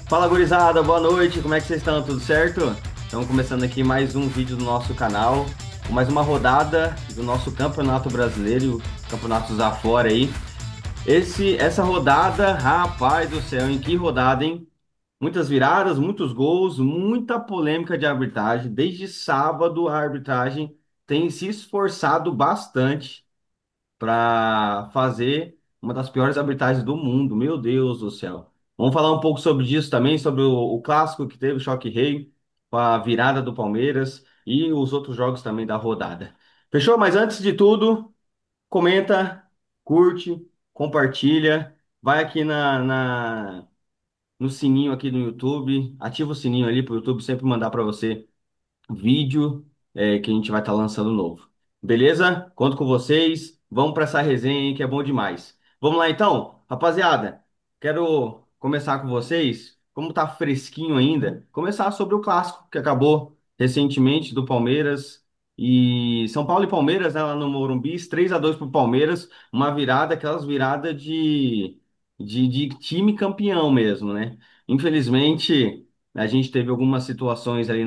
Fala, gurizada, boa noite, como é que vocês estão? Tudo certo? Estamos começando aqui mais um vídeo do nosso canal, com mais uma rodada do nosso Campeonato Brasileiro, Campeonatos afora aí. Essa rodada, rapaz do céu, em que rodada, hein? Muitas viradas, muitos gols, muita polêmica de arbitragem. Desde sábado a arbitragem tem se esforçado bastante para fazer uma das piores arbitragens do mundo. Meu Deus do céu. Vamos falar um pouco sobre isso também, sobre o clássico que teve, o Choque Rei, com a virada do Palmeiras e os outros jogos também da rodada. Fechou? Mas antes de tudo, comenta, curte, compartilha, vai aqui no sininho aqui no YouTube, ativa o sininho ali para o YouTube sempre mandar para você vídeo que a gente vai estar lançando novo. Beleza? Conto com vocês. Vamos para essa resenha aí que é bom demais. Vamos lá então, rapaziada. Quero começar com vocês, como tá fresquinho ainda, começar sobre o clássico que acabou recentemente do Palmeiras e São Paulo e Palmeiras, né, lá no Morumbi, 3-2 pro Palmeiras, uma virada, aquelas viradas de time campeão mesmo, né? Infelizmente, a gente teve algumas situações ali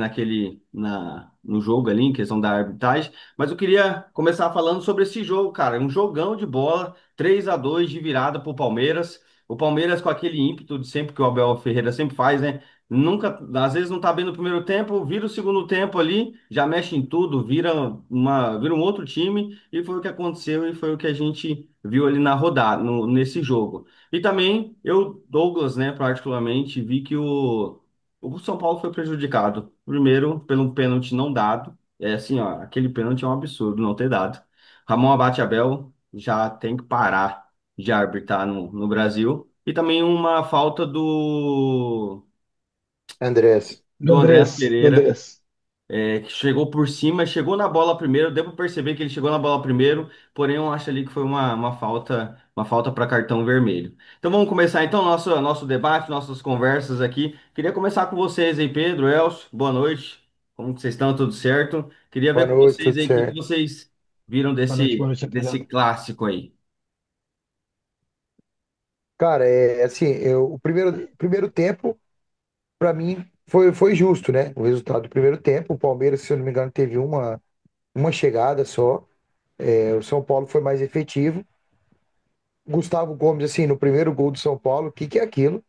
no jogo ali, em questão da arbitragem, mas eu queria começar falando sobre esse jogo, cara. Um jogão de bola, 3-2 de virada pro Palmeiras. O Palmeiras com aquele ímpeto de sempre que o Abel Ferreira sempre faz, né? Nunca, às vezes não tá bem no primeiro tempo, vira o segundo tempo ali, já mexe em tudo, vira um outro time, e foi o que aconteceu e foi o que a gente viu ali na rodada, nesse jogo. E também eu, Douglas, né, particularmente, vi que o São Paulo foi prejudicado. Primeiro, pelo pênalti não dado. É assim, ó, aquele pênalti é um absurdo não ter dado. Ramon Abate Abel já tem que parar de arbitrar no Brasil. E também uma falta Andrés. do Andrés Do Pereira, Andrés. que chegou por cima, chegou na bola primeiro, deu para perceber que ele chegou na bola primeiro, porém eu acho ali que foi uma falta para cartão vermelho. Então vamos começar então nosso debate, nossas conversas aqui. Queria começar com vocês aí, Pedro, Elcio, boa noite. Como que vocês estão? Tudo certo? Queria Boa ver com noite, vocês tudo aí o que que certo. vocês viram Boa noite, desse rapaziada. clássico aí. Cara, é assim, o primeiro tempo, pra mim, foi justo, né? O resultado do primeiro tempo. O Palmeiras, se eu não me engano, teve uma chegada só. O São Paulo foi mais efetivo. Gustavo Gomes, assim, no primeiro gol do São Paulo, o que que é aquilo?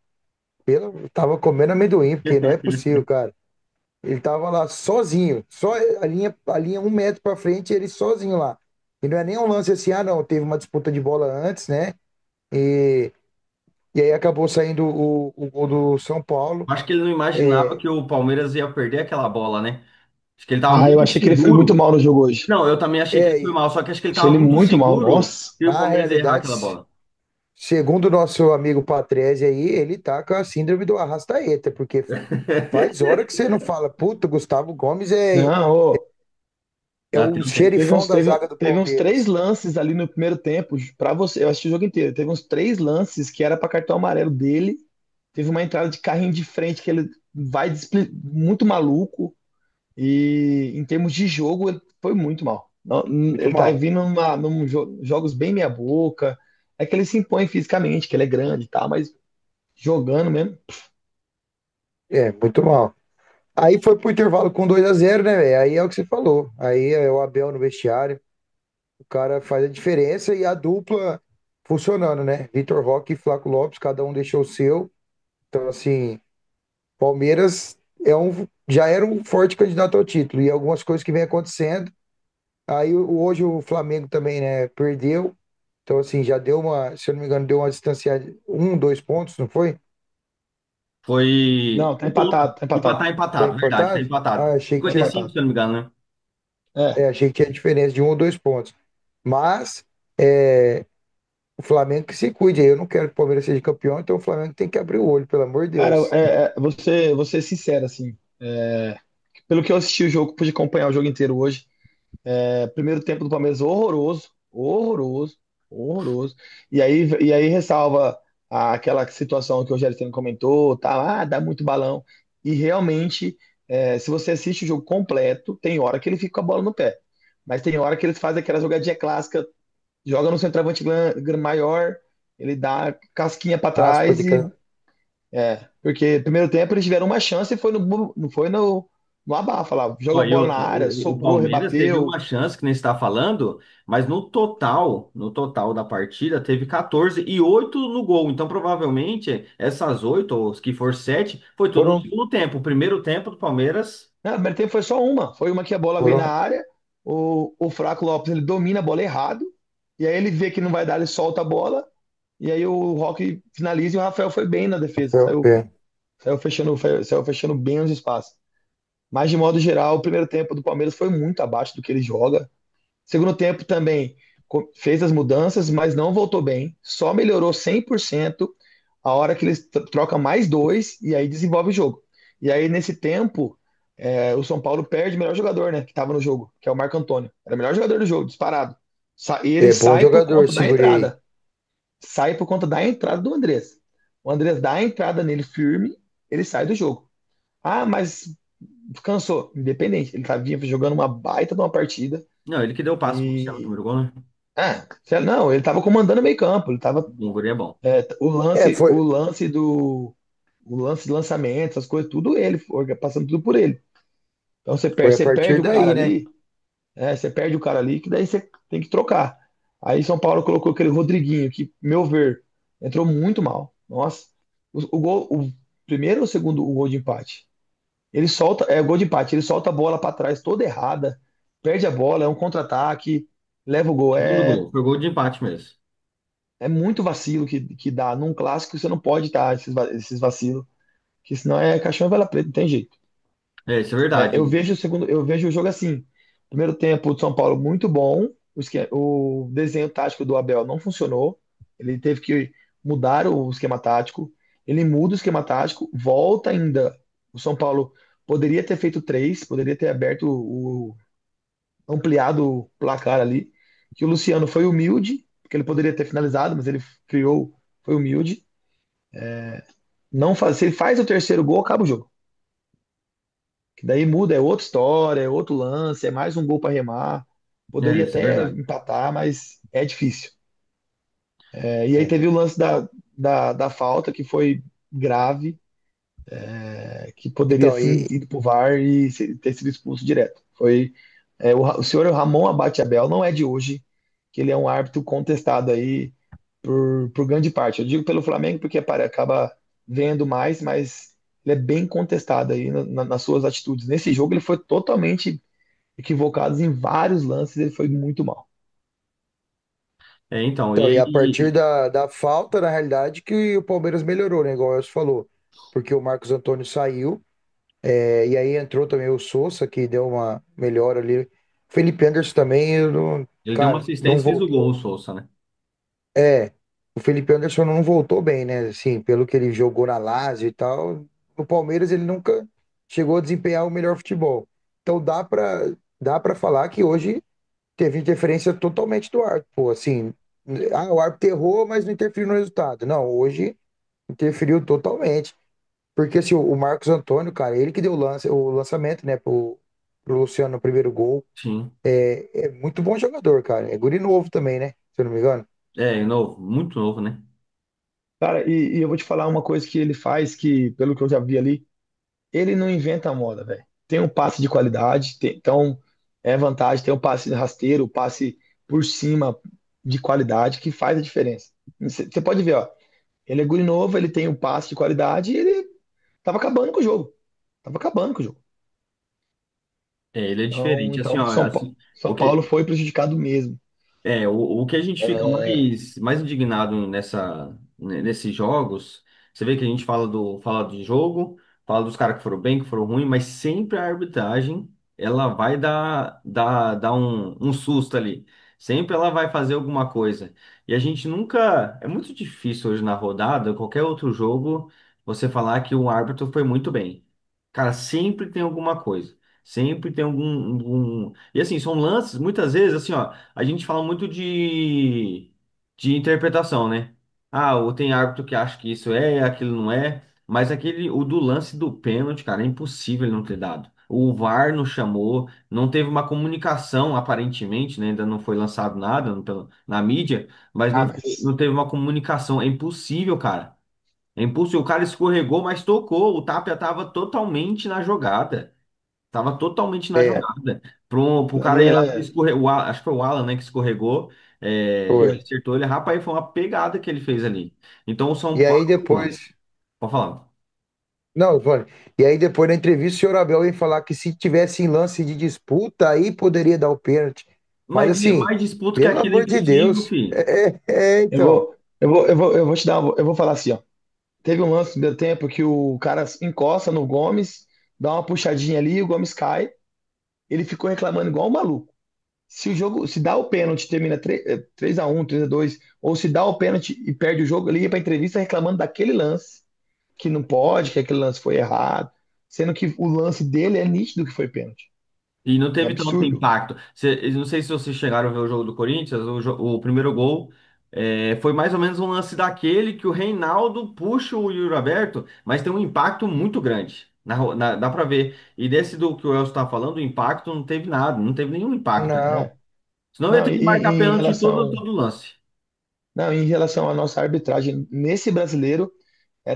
Tava comendo amendoim, porque não é possível, cara. Ele tava lá sozinho, só a linha 1 metro pra frente, ele sozinho lá. E não é nem um lance assim, ah, não, teve uma disputa de bola antes, né? E E aí acabou saindo o gol do São Paulo. Acho que ele não imaginava É, que o Palmeiras ia perder aquela bola, né? Acho que ele estava Ah, eu muito achei que ele foi muito seguro. mal no jogo hoje. Não, eu também achei que ele foi é, mal, só que acho que ele Achei estava ele muito muito mal. seguro Nossa. que o na Palmeiras ia errar aquela realidade, bola. segundo o nosso amigo Patrese aí, ele tá com a síndrome do arrasta-eta, porque faz hora que você não fala, puta, Gustavo Gomes é, Não, ô, é Ah, o teve xerifão uns, da teve, zaga do teve uns três Palmeiras. lances ali no primeiro tempo. Pra você, eu assisti o jogo inteiro. Teve uns três lances que era pra cartão amarelo dele. Teve uma entrada de carrinho de frente que ele vai muito maluco. E em termos de jogo, ele foi muito mal. Muito Ele tá mal. vindo jogos bem meia boca. É que ele se impõe fisicamente, que ele é grande e tal, mas jogando mesmo. É, muito mal. Aí foi pro intervalo com 2-0, né, velho? Aí é o que você falou. Aí é o Abel no vestiário. O cara faz a diferença e a dupla funcionando, né? Vitor Roque e Flaco Lopes, cada um deixou o seu. Então, assim, Palmeiras já era um forte candidato ao título e algumas coisas que vem acontecendo. Aí hoje o Flamengo também, né, perdeu. Então, assim, já deu se eu não me engano, deu uma distância de 1, 2 pontos, não foi? Foi Não, tá um ponto. empatado, tá empatado. Tá Empatado, verdade, tá empatado? empatado. Ah, achei que Tá 55, empatado. se eu não me engano, né? É, achei que tinha diferença de 1 ou 2 pontos. Mas é, o Flamengo que se cuide aí. Eu não quero que o Palmeiras seja campeão, então o Flamengo tem que abrir o olho, pelo amor de cara, Deus. vou ser sincero, assim. Pelo que eu assisti o jogo, pude acompanhar o jogo inteiro hoje. Primeiro tempo do Palmeiras horroroso, horroroso, horroroso. E aí ressalva aquela situação que o Rogério Ceni comentou, tá, dá muito balão. E realmente, se você assiste o jogo completo, tem hora que ele fica com a bola no pé. Mas tem hora que eles fazem aquela jogadinha clássica, joga no centroavante maior, ele dá casquinha para Raspa trás de e can... porque primeiro tempo eles tiveram uma chance e foi não foi no abafa lá, Ó, jogou a bola na área, o sobrou, Palmeiras teve rebateu. uma chance que nem está falando, mas no total da partida teve 14 e 8 no gol. Então, provavelmente, essas 8, ou que for 7, foi tudo no foram, segundo tempo. O primeiro tempo do Palmeiras. Não, no primeiro tempo foi uma que a bola veio na foram, área, o Fraco Lopes ele domina a bola errado, e aí ele vê que não vai dar, ele solta a bola, e aí o Roque finaliza e o Rafael foi bem na defesa, é, saiu fechando bem os espaços. Mas de modo geral, o primeiro tempo do Palmeiras foi muito abaixo do que ele joga. Segundo tempo também fez as mudanças, mas não voltou bem. Só melhorou 100% a hora que eles trocam mais dois e aí desenvolve o jogo. E aí, nesse tempo, o São Paulo perde o melhor jogador, né? Que estava no jogo, que é o Marco Antônio. Era o melhor jogador do jogo, disparado. E ele é bom sai por jogador conta esse da guri aí. entrada. Sai por conta da entrada do Andrés. O Andrés dá a entrada nele firme, ele sai do jogo. Ah, mas cansou. Independente. Ele vinha jogando uma baita de uma partida. Não, ele que deu o passo pro Luciano no E primeiro gol, né? Não, ele estava comandando o meio campo, ele tava O guri é bom. É, o foi, lance do o lance de lançamento, essas coisas, tudo ele, passando tudo por ele. Então foi a você perde partir o cara daí, né? ali, você perde o cara ali, que daí você tem que trocar. Aí São Paulo colocou aquele Rodriguinho, que, meu ver, entrou muito mal. Nossa, o gol, o primeiro ou o segundo o gol de empate? Ele solta, é o gol de empate, ele solta a bola para trás toda errada, perde a bola, é um contra-ataque, leva o gol. Segundo gol, foi gol de empate mesmo. É muito vacilo que dá. Num clássico você não pode dar esses vacilos, que senão é caixão e vela preta, não tem jeito. É, isso é verdade. Eu vejo o jogo assim. Primeiro tempo do São Paulo muito bom, o desenho tático do Abel não funcionou, ele teve que mudar o esquema tático, ele muda o esquema tático, volta ainda. O São Paulo poderia ter feito três, poderia ter aberto ampliado o placar ali, que o Luciano foi humilde, porque ele poderia ter finalizado, mas ele criou, foi humilde. Não faz, se ele faz o terceiro gol, acaba o jogo. Que daí muda, é outra história, é outro lance, é mais um gol para remar. É, Poderia isso é até verdade. empatar, mas é difícil. E aí É. teve o lance da falta, que foi grave, que poderia Então, sim ter ido para o VAR e ter sido expulso direto. O senhor Ramon Abate Abel não é de hoje, que ele é um árbitro contestado aí por grande parte. Eu digo pelo Flamengo porque acaba vendo mais, mas ele é bem contestado aí nas suas atitudes. Nesse jogo ele foi totalmente equivocado em vários lances, ele foi muito mal. É, então, então, e a partir e da falta, na realidade, que o Palmeiras melhorou, né? Igual o Elcio falou. Porque o Marcos Antônio saiu, e aí entrou também o Sousa, que deu uma melhora ali. Felipe Anderson também, eu não, ele deu uma cara, não assistência e fez o gol, voltou. o Sousa, né? É, o Felipe Anderson não voltou bem, né? Assim, pelo que ele jogou na Lazio e tal, no Palmeiras ele nunca chegou a desempenhar o melhor futebol. Então dá para falar que hoje teve interferência totalmente do árbitro. Pô, assim, o árbitro errou, mas não interferiu no resultado. Não, hoje interferiu totalmente. Porque assim, o Marcos Antônio, cara, ele que deu o lançamento, né, pro Luciano no primeiro gol. Sim. É muito bom jogador, cara. É guri novo também, né? Se eu não me engano. É, novo, muito novo, né? Cara, e eu vou te falar uma coisa que ele faz que, pelo que eu já vi ali, ele não inventa a moda, velho. Tem um passe de qualidade, então é vantagem, tem um passe rasteiro, um passe por cima de qualidade que faz a diferença. Você pode ver, ó, ele é guri novo, ele tem um passe de qualidade e ele tava acabando com o jogo. Tava acabando com o jogo. É, ele é Então, diferente, assim, ó, assim, o São Paulo que, foi prejudicado mesmo. o que a gente fica É, mais indignado nesses jogos, você vê que a gente fala de jogo, fala dos caras que foram bem, que foram ruins, mas sempre a arbitragem, ela vai dar um susto ali. Sempre ela vai fazer alguma coisa. E a gente nunca, é muito difícil hoje na rodada, qualquer outro jogo, você falar que o árbitro foi muito bem. Cara, sempre tem alguma coisa. Sempre tem algum. E assim, são lances, muitas vezes, assim, ó. A gente fala muito de interpretação, né? Ah, ou tem árbitro que acha que isso é, aquilo não é. Mas o do lance do pênalti, cara, é impossível ele não ter dado. o VAR não chamou, não teve uma comunicação, aparentemente, né? Ainda não foi lançado nada na mídia, mas Ah, mas. não teve uma comunicação. É impossível, cara. É impossível. O cara escorregou, mas tocou. O Tapia estava totalmente na jogada. Tava totalmente na É, jogada. Pro cara Ali ir lá, é. acho que foi o Alan, né, que escorregou. Ele foi. acertou ele. Rapaz, foi uma pegada que ele fez ali. Então o São E Paulo, aí mano, depois. pode falar. Não, Vânia, e aí depois da entrevista, o senhor Abel ia falar que se tivesse em lance de disputa, aí poderia dar o pênalti. Mas assim, Mais disputa que pelo aquele é amor de impossível, Deus. filho. Então. Eu vou te dar. Eu vou falar assim, ó. Teve um lance no primeiro tempo que o cara encosta no Gomes, dá uma puxadinha ali, o Gomes cai. Ele ficou reclamando igual um maluco. Se o jogo, se dá o pênalti, termina 3-1, 3-2, ou se dá o pênalti e perde o jogo, ele ia pra entrevista reclamando daquele lance, que não pode, que aquele lance foi errado, sendo que o lance dele é nítido que foi pênalti. E não É teve tanto absurdo. impacto. Não sei se vocês chegaram a ver o jogo do Corinthians, o primeiro gol foi mais ou menos um lance daquele que o Reinaldo puxa o Yuri Alberto, mas tem um impacto muito grande. Dá pra ver. E desse do que o Elcio tá falando, o impacto não teve nada, não teve nenhum impacto ali. Não. É. Senão ia Não, ter que marcar em pênalti em relação, todo lance. não, em relação à nossa arbitragem nesse brasileiro,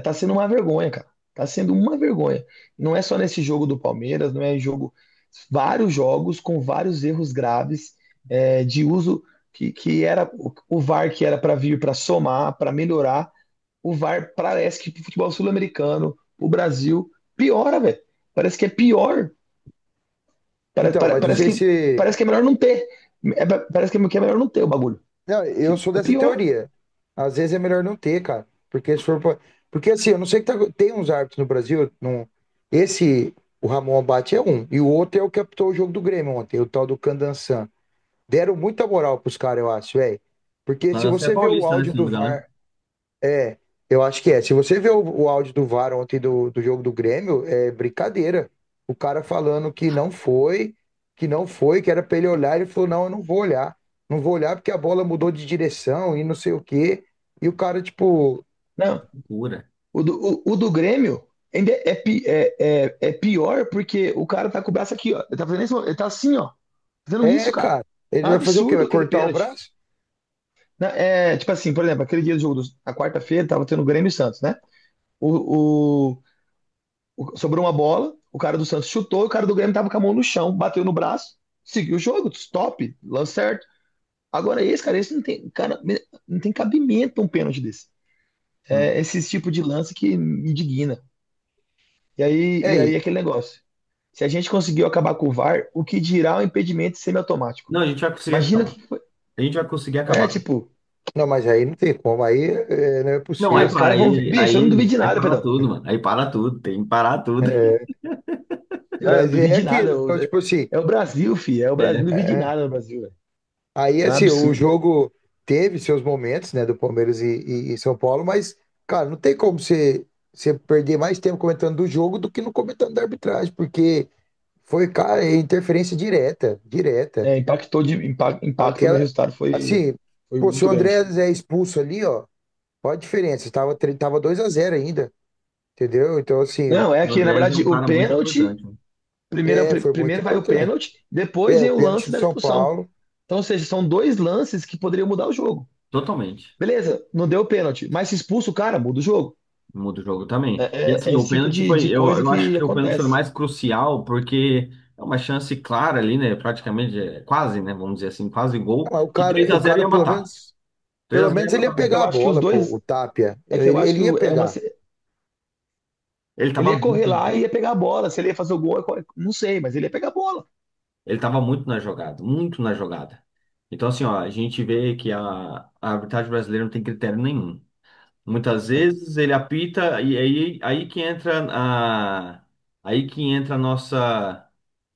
tá sendo uma vergonha, cara. Tá sendo uma vergonha. Não é só nesse jogo do Palmeiras, não é em jogo, vários jogos com vários erros graves de uso que era o VAR que era para vir para somar, para melhorar. O VAR parece que o futebol sul-americano, o Brasil, piora, velho. Parece que é pior. Então, mas não Parece sei que, se. parece que é melhor não ter. Parece que é melhor não ter o bagulho. Não, eu sou É dessa pior. teoria. Às vezes é melhor não ter, cara. Porque se for. Porque assim, eu não sei que tem uns árbitros no Brasil. Não... Esse, o Ramon Abate é um. E o outro é o que apitou o jogo do Grêmio ontem, o tal do Candançan. Deram muita moral pros caras, eu acho, velho. Porque se Você é você vê o paulista, né? áudio Se não do me engano, né? VAR. É, eu acho que é. Se você vê o áudio do VAR ontem do jogo do Grêmio, é brincadeira. O cara falando que era pra ele olhar, ele falou: não, eu não vou olhar. Não vou olhar porque a bola mudou de direção e não sei o quê. E o cara, tipo, Não, Pura. o do Grêmio ainda é pior porque o cara tá com o braço aqui, ó. Ele tá fazendo isso, ele tá assim, ó. Fazendo isso, cara. cara, ele É um vai fazer o quê? absurdo Vai aquele cortar o pênalti. braço? Tipo assim, por exemplo, aquele dia do jogo, na quarta-feira, tava tendo Grêmio e Santos, né? O, sobrou uma bola, o cara do Santos chutou, o cara do Grêmio tava com a mão no chão, bateu no braço, seguiu o jogo, stop, lance certo. Agora esse, cara, esse não tem, cara, não tem cabimento um pênalti desse. É esse tipo de lance que me indigna. É E aí aí. aquele negócio. Se a gente conseguiu acabar com o VAR, o que dirá o impedimento semiautomático? Não, a gente vai conseguir Imagina acabar. que foi. A gente vai conseguir acabar. Tipo, Não, mas aí não tem como. Aí não é Não, possível. os caras vão. Bicho, eu não duvido de aí nada, para Pedrão. tudo, mano. Aí para tudo, tem que parar tudo. É, Eu não mas duvido é de nada. aquilo. Então, tipo assim. É o Brasil, filho. É o Brasil. Não duvido de é, nada no Brasil, velho. Aí, É um assim, o absurdo. jogo teve seus momentos, né, do Palmeiras e São Paulo, mas, cara, não tem como você perder mais tempo comentando do jogo do que não comentando da arbitragem, porque foi, cara, interferência direta, direta. Impactou impacto no Aquela, resultado assim, foi pô, se muito o André grande. é expulso ali, ó, olha a diferença, tava 2-0 ainda, entendeu? Então, assim, Não, é O que, na Andrés é verdade, um o cara muito pênalti. importante, mano. foi muito Primeiro vai o importante. pênalti, depois vem O o pênalti lance do da São expulsão. Paulo, Então, ou seja, são dois lances que poderiam mudar o jogo. Totalmente. Beleza, não deu pênalti, mas se expulsa o cara, muda o jogo. Muda o jogo também. E assim, É o esse tipo pênalti foi. de coisa Eu acho que que o pênalti foi acontece. mais crucial, porque é uma chance clara ali, né? Praticamente, quase, né? Vamos dizer assim, quase gol. ah, E três a o zero cara ia matar. Três a pelo zero menos ia ele ia matar. pegar Eu a acho que os bola, pô, dois. o Tapia, É que eu acho que ele ia é uma. pegar. Ele Ele tava ia correr muito. lá e ia pegar a bola. Se ele ia fazer o gol, não sei, mas ele ia pegar a bola. Ele estava muito na jogada, muito na jogada. Então, assim, ó, a gente vê que a arbitragem brasileira não tem critério nenhum. Muitas vezes ele apita e aí que entra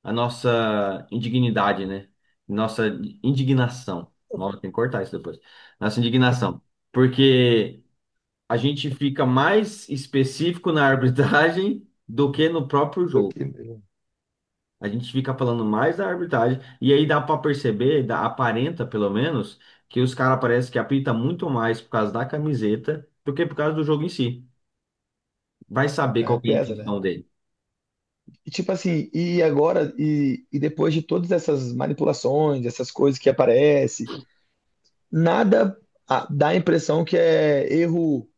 a nossa indignidade, né? Nossa indignação. Nossa, tem que cortar isso depois. Nossa indignação. Porque a gente fica mais específico na arbitragem do que no próprio Do jogo. que- A gente fica falando mais da arbitragem e aí dá para perceber, aparenta pelo menos, que os caras parecem que apita muito mais por causa da camiseta do que por causa do jogo em si. Vai saber qual que é a Pesa, né? intenção dele. E tipo assim, e agora, e depois de todas essas manipulações, essas coisas que aparecem, nada dá a impressão que é erro,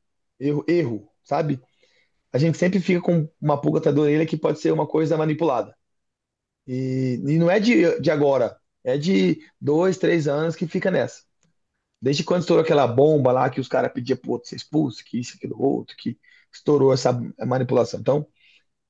sabe? A gente sempre fica com uma pulga atrás da orelha que pode ser uma coisa manipulada. E não é de agora, é de 2, 3 anos que fica nessa. Desde quando estourou aquela bomba lá que os caras pediam pro outro ser expulso, que isso, aquilo, outro, que estourou essa manipulação. Então,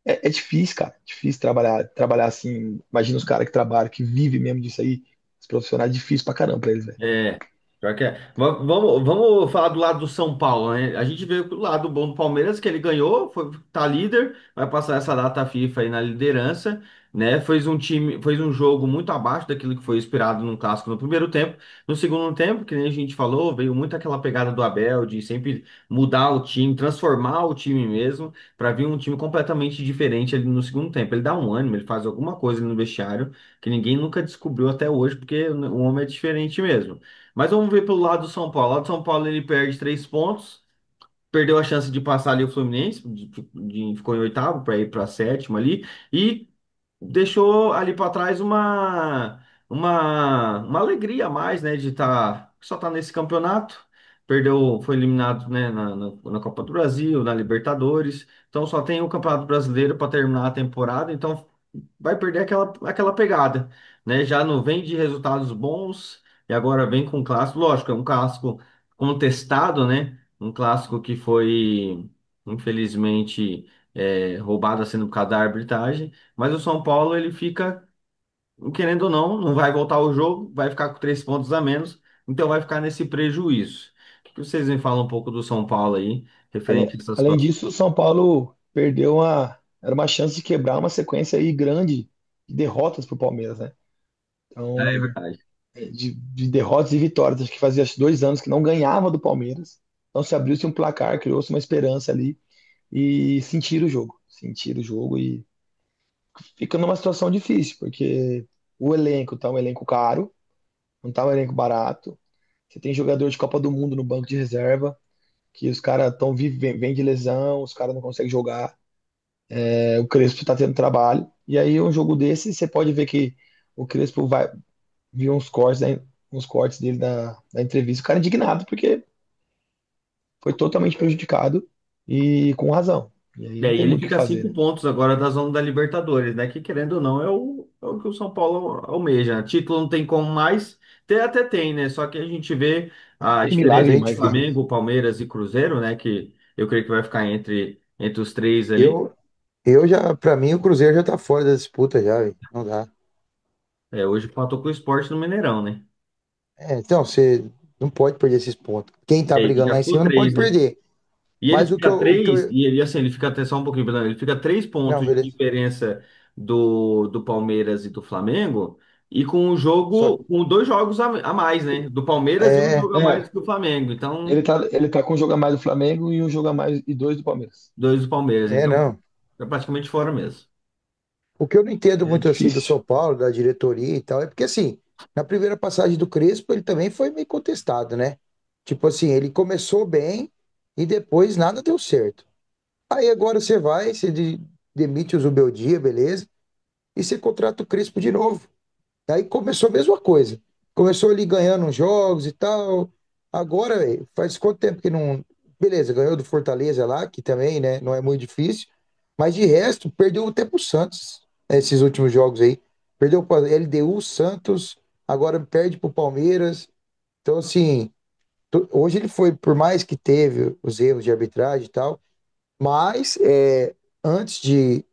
é difícil, cara. Difícil trabalhar assim. Imagina os caras que trabalham, que vivem mesmo disso aí. Os profissionais, é difícil pra caramba pra eles, velho. É, pior que é. Vamos falar do lado do São Paulo, né? A gente vê o lado bom do Palmeiras, que ele ganhou, tá líder, vai passar essa data FIFA aí na liderança, né? Fez um jogo muito abaixo daquilo que foi esperado num clássico no primeiro tempo. No segundo tempo, que nem a gente falou, veio muito aquela pegada do Abel de sempre mudar o time, transformar o time mesmo, para vir um time completamente diferente ali no segundo tempo. Ele dá um ânimo, ele faz alguma coisa ali no vestiário que ninguém nunca descobriu até hoje, porque o homem é diferente mesmo. Mas vamos ver pelo lado do São Paulo. O lado do São Paulo ele perde 3 pontos, perdeu a chance de passar ali o Fluminense, ficou em oitavo para ir para sétimo ali, e deixou ali para trás uma alegria a mais, né, de só tá nesse campeonato. Perdeu, foi eliminado, né, na Copa do Brasil, na Libertadores. Então só tem o Campeonato Brasileiro para terminar a temporada. Então vai perder aquela pegada, né? Já não vem de resultados bons e agora vem com um clássico. Lógico, é um clássico contestado, né? Um clássico que foi, infelizmente, roubado assim por causa da arbitragem. Mas o São Paulo, ele fica, querendo ou não, não vai voltar ao jogo, vai ficar com 3 pontos a menos, então vai ficar nesse prejuízo. O que vocês me falam um pouco do São Paulo aí, referente a essa Além situação? disso, o São Paulo era uma chance de quebrar uma sequência aí grande de derrotas pro Palmeiras, né? É Então, verdade. de derrotas e vitórias. Acho que fazia acho, 2 anos que não ganhava do Palmeiras. Então se abriu-se um placar, criou-se uma esperança ali e sentiram o jogo. Sentiram o jogo e fica numa situação difícil, porque o elenco tá um elenco caro, não tá um elenco barato. Você tem jogador de Copa do Mundo no banco de reserva, que os caras estão vem de lesão, os caras não conseguem jogar. O Crespo tá tendo trabalho. E aí, um jogo desse, você pode ver que o Crespo vai vir uns cortes dele da entrevista. O cara é indignado, porque foi totalmente prejudicado e com razão. E aí E não aí tem ele muito o que fica a fazer, 5 né? pontos agora da zona da Libertadores, né? Que querendo ou não é o que o São Paulo almeja. Título não tem como mais, ter até tem, né? Só que a gente vê Não a tem diferença milagre, de gente vê. Flamengo, Palmeiras e Cruzeiro, né? Que eu creio que vai ficar entre os três ali. Eu, eu já, pra mim, o Cruzeiro já tá fora da disputa já, velho. Não dá. Hoje empatou com o Sport no Mineirão, né? Então, você não pode perder esses pontos. Quem tá Ele brigando já lá em ficou cima não pode 3, né? perder. E ele Mas fica o que 3, eu, e ele assim, ele fica até só um pouquinho, perdão, ele fica três não, pontos de beleza. diferença do Palmeiras e do Flamengo, e com o Só, jogo, com 2 jogos a mais, né? Do Palmeiras e um é, jogo a mais É, do Flamengo. Então, ele tá com um jogo a mais do Flamengo e um jogo a mais e dois do Palmeiras. dois do Palmeiras. Então, não. é praticamente fora mesmo. O que eu não entendo É muito assim do difícil. São Paulo, da diretoria e tal, é porque assim, na primeira passagem do Crespo, ele também foi meio contestado, né? Tipo assim, ele começou bem e depois nada deu certo. Aí agora você vai, demite o Zubeldia, beleza? E você contrata o Crespo de novo. Aí começou a mesma coisa. Começou ali ganhando uns jogos e tal. Agora, velho, faz quanto tempo que não. Beleza, ganhou do Fortaleza lá, que também, né, não é muito difícil. Mas de resto, perdeu até pro Santos, esses últimos jogos aí. Perdeu para LDU, Santos, agora perde pro Palmeiras. Então, assim, hoje ele foi, por mais que teve os erros de arbitragem e tal, mas antes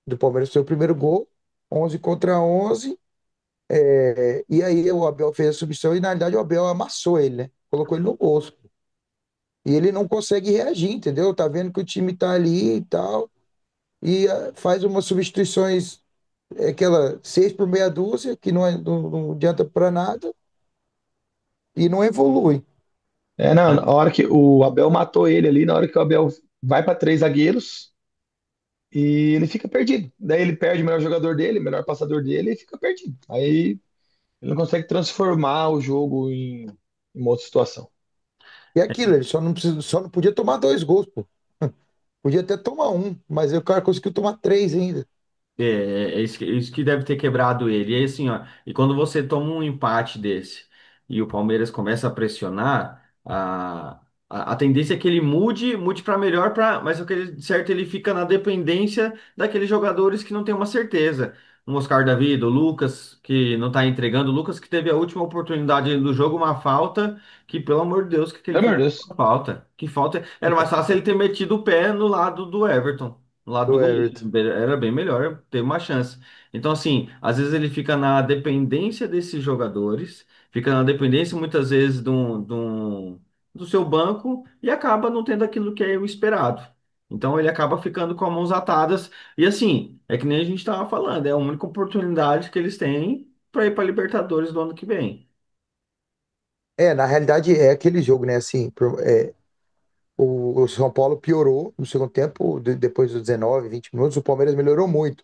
do Palmeiras ter o primeiro gol, 11 contra 11. E aí o Abel fez a substituição e, na realidade, o Abel amassou ele, né? Colocou ele no bolso. E ele não consegue reagir, entendeu? Tá vendo que o time tá ali e tal. E faz umas substituições, aquela 6 por meia dúzia, que não adianta pra nada e não evolui. Não, na hora que o Abel matou ele ali, na hora que o Abel vai para três zagueiros e ele fica perdido. Daí ele perde o melhor jogador dele, o melhor passador dele e fica perdido. Aí ele não consegue transformar o jogo em uma outra situação. E é aquilo, ele só não podia tomar 2 gols, pô. Podia até tomar um, mas aí o cara conseguiu tomar 3 ainda. isso que deve ter quebrado ele. E aí, assim, ó, e quando você toma um empate desse e o Palmeiras começa a pressionar, a tendência é que ele mude para melhor, mas só que certo, ele fica na dependência daqueles jogadores que não tem uma certeza. Um Oscar da vida, o Lucas, que não tá entregando, o Lucas que teve a última oportunidade do jogo, uma falta, que pelo amor de Deus, que ele Pelo fez amor de Deus. uma falta. Que falta. Era mais fácil ele ter metido o pé no lado do Everton. No lado do Do goleiro, Everton. era bem melhor, teve uma chance. Então, assim, às vezes ele fica na dependência desses jogadores, fica na dependência muitas vezes do seu banco e acaba não tendo aquilo que é o esperado. Então ele acaba ficando com as mãos atadas. E assim, é que nem a gente estava falando, é a única oportunidade que eles têm para ir para Libertadores do ano que vem. Na realidade é aquele jogo, né? Assim, o São Paulo piorou no segundo tempo, depois dos 19, 20 minutos, o Palmeiras melhorou muito.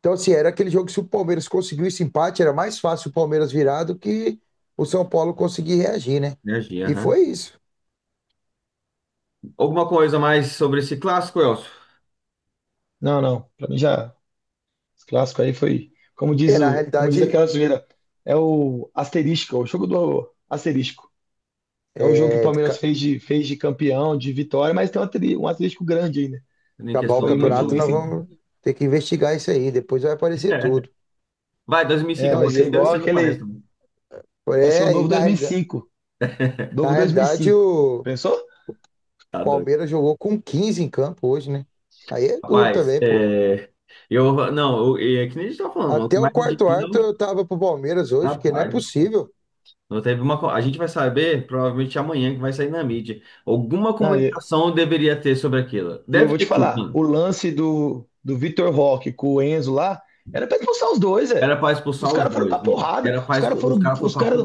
Então, assim, era aquele jogo que se o Palmeiras conseguiu esse empate, era mais fácil o Palmeiras virar do que o São Paulo conseguir reagir, né? Energia, E aham. foi isso. Alguma coisa mais sobre esse clássico, Elcio? Não, não. Pra mim já. Esse clássico aí foi. Na Como diz realidade, aquela zoeira, é o asterisco, é o jogo do asterisco. É o jogo que o é, Palmeiras fez de campeão, de vitória, mas tem um asterisco grande aí, né? Em acabar o questão do campeonato, Foi nós sim. vamos ter que investigar isso aí, depois vai aparecer É. tudo. Vai, 2005 Vai ser deve igual ser no aquele. Palestra. Vai ser o E novo 2005. na Novo realidade 2005. o Pensou? Tá doido. Palmeiras jogou com 15 em campo hoje, né? Aí é duro Rapaz, também, pô. não, é que nem a gente tá falando, o Até que o mais quarto dividiu, quarto eu tava pro Palmeiras hoje, porque não é rapaz, possível. não teve a gente vai saber provavelmente amanhã que vai sair na mídia. Alguma Não, comunicação deveria ter sobre aquilo. e eu Deve vou te ter falar, tido. o lance do Vitor Roque com o Enzo lá, era pra expulsar os dois, é. Era para Os expulsar os caras foram pra dois, mano. porrada. Os caras foram pra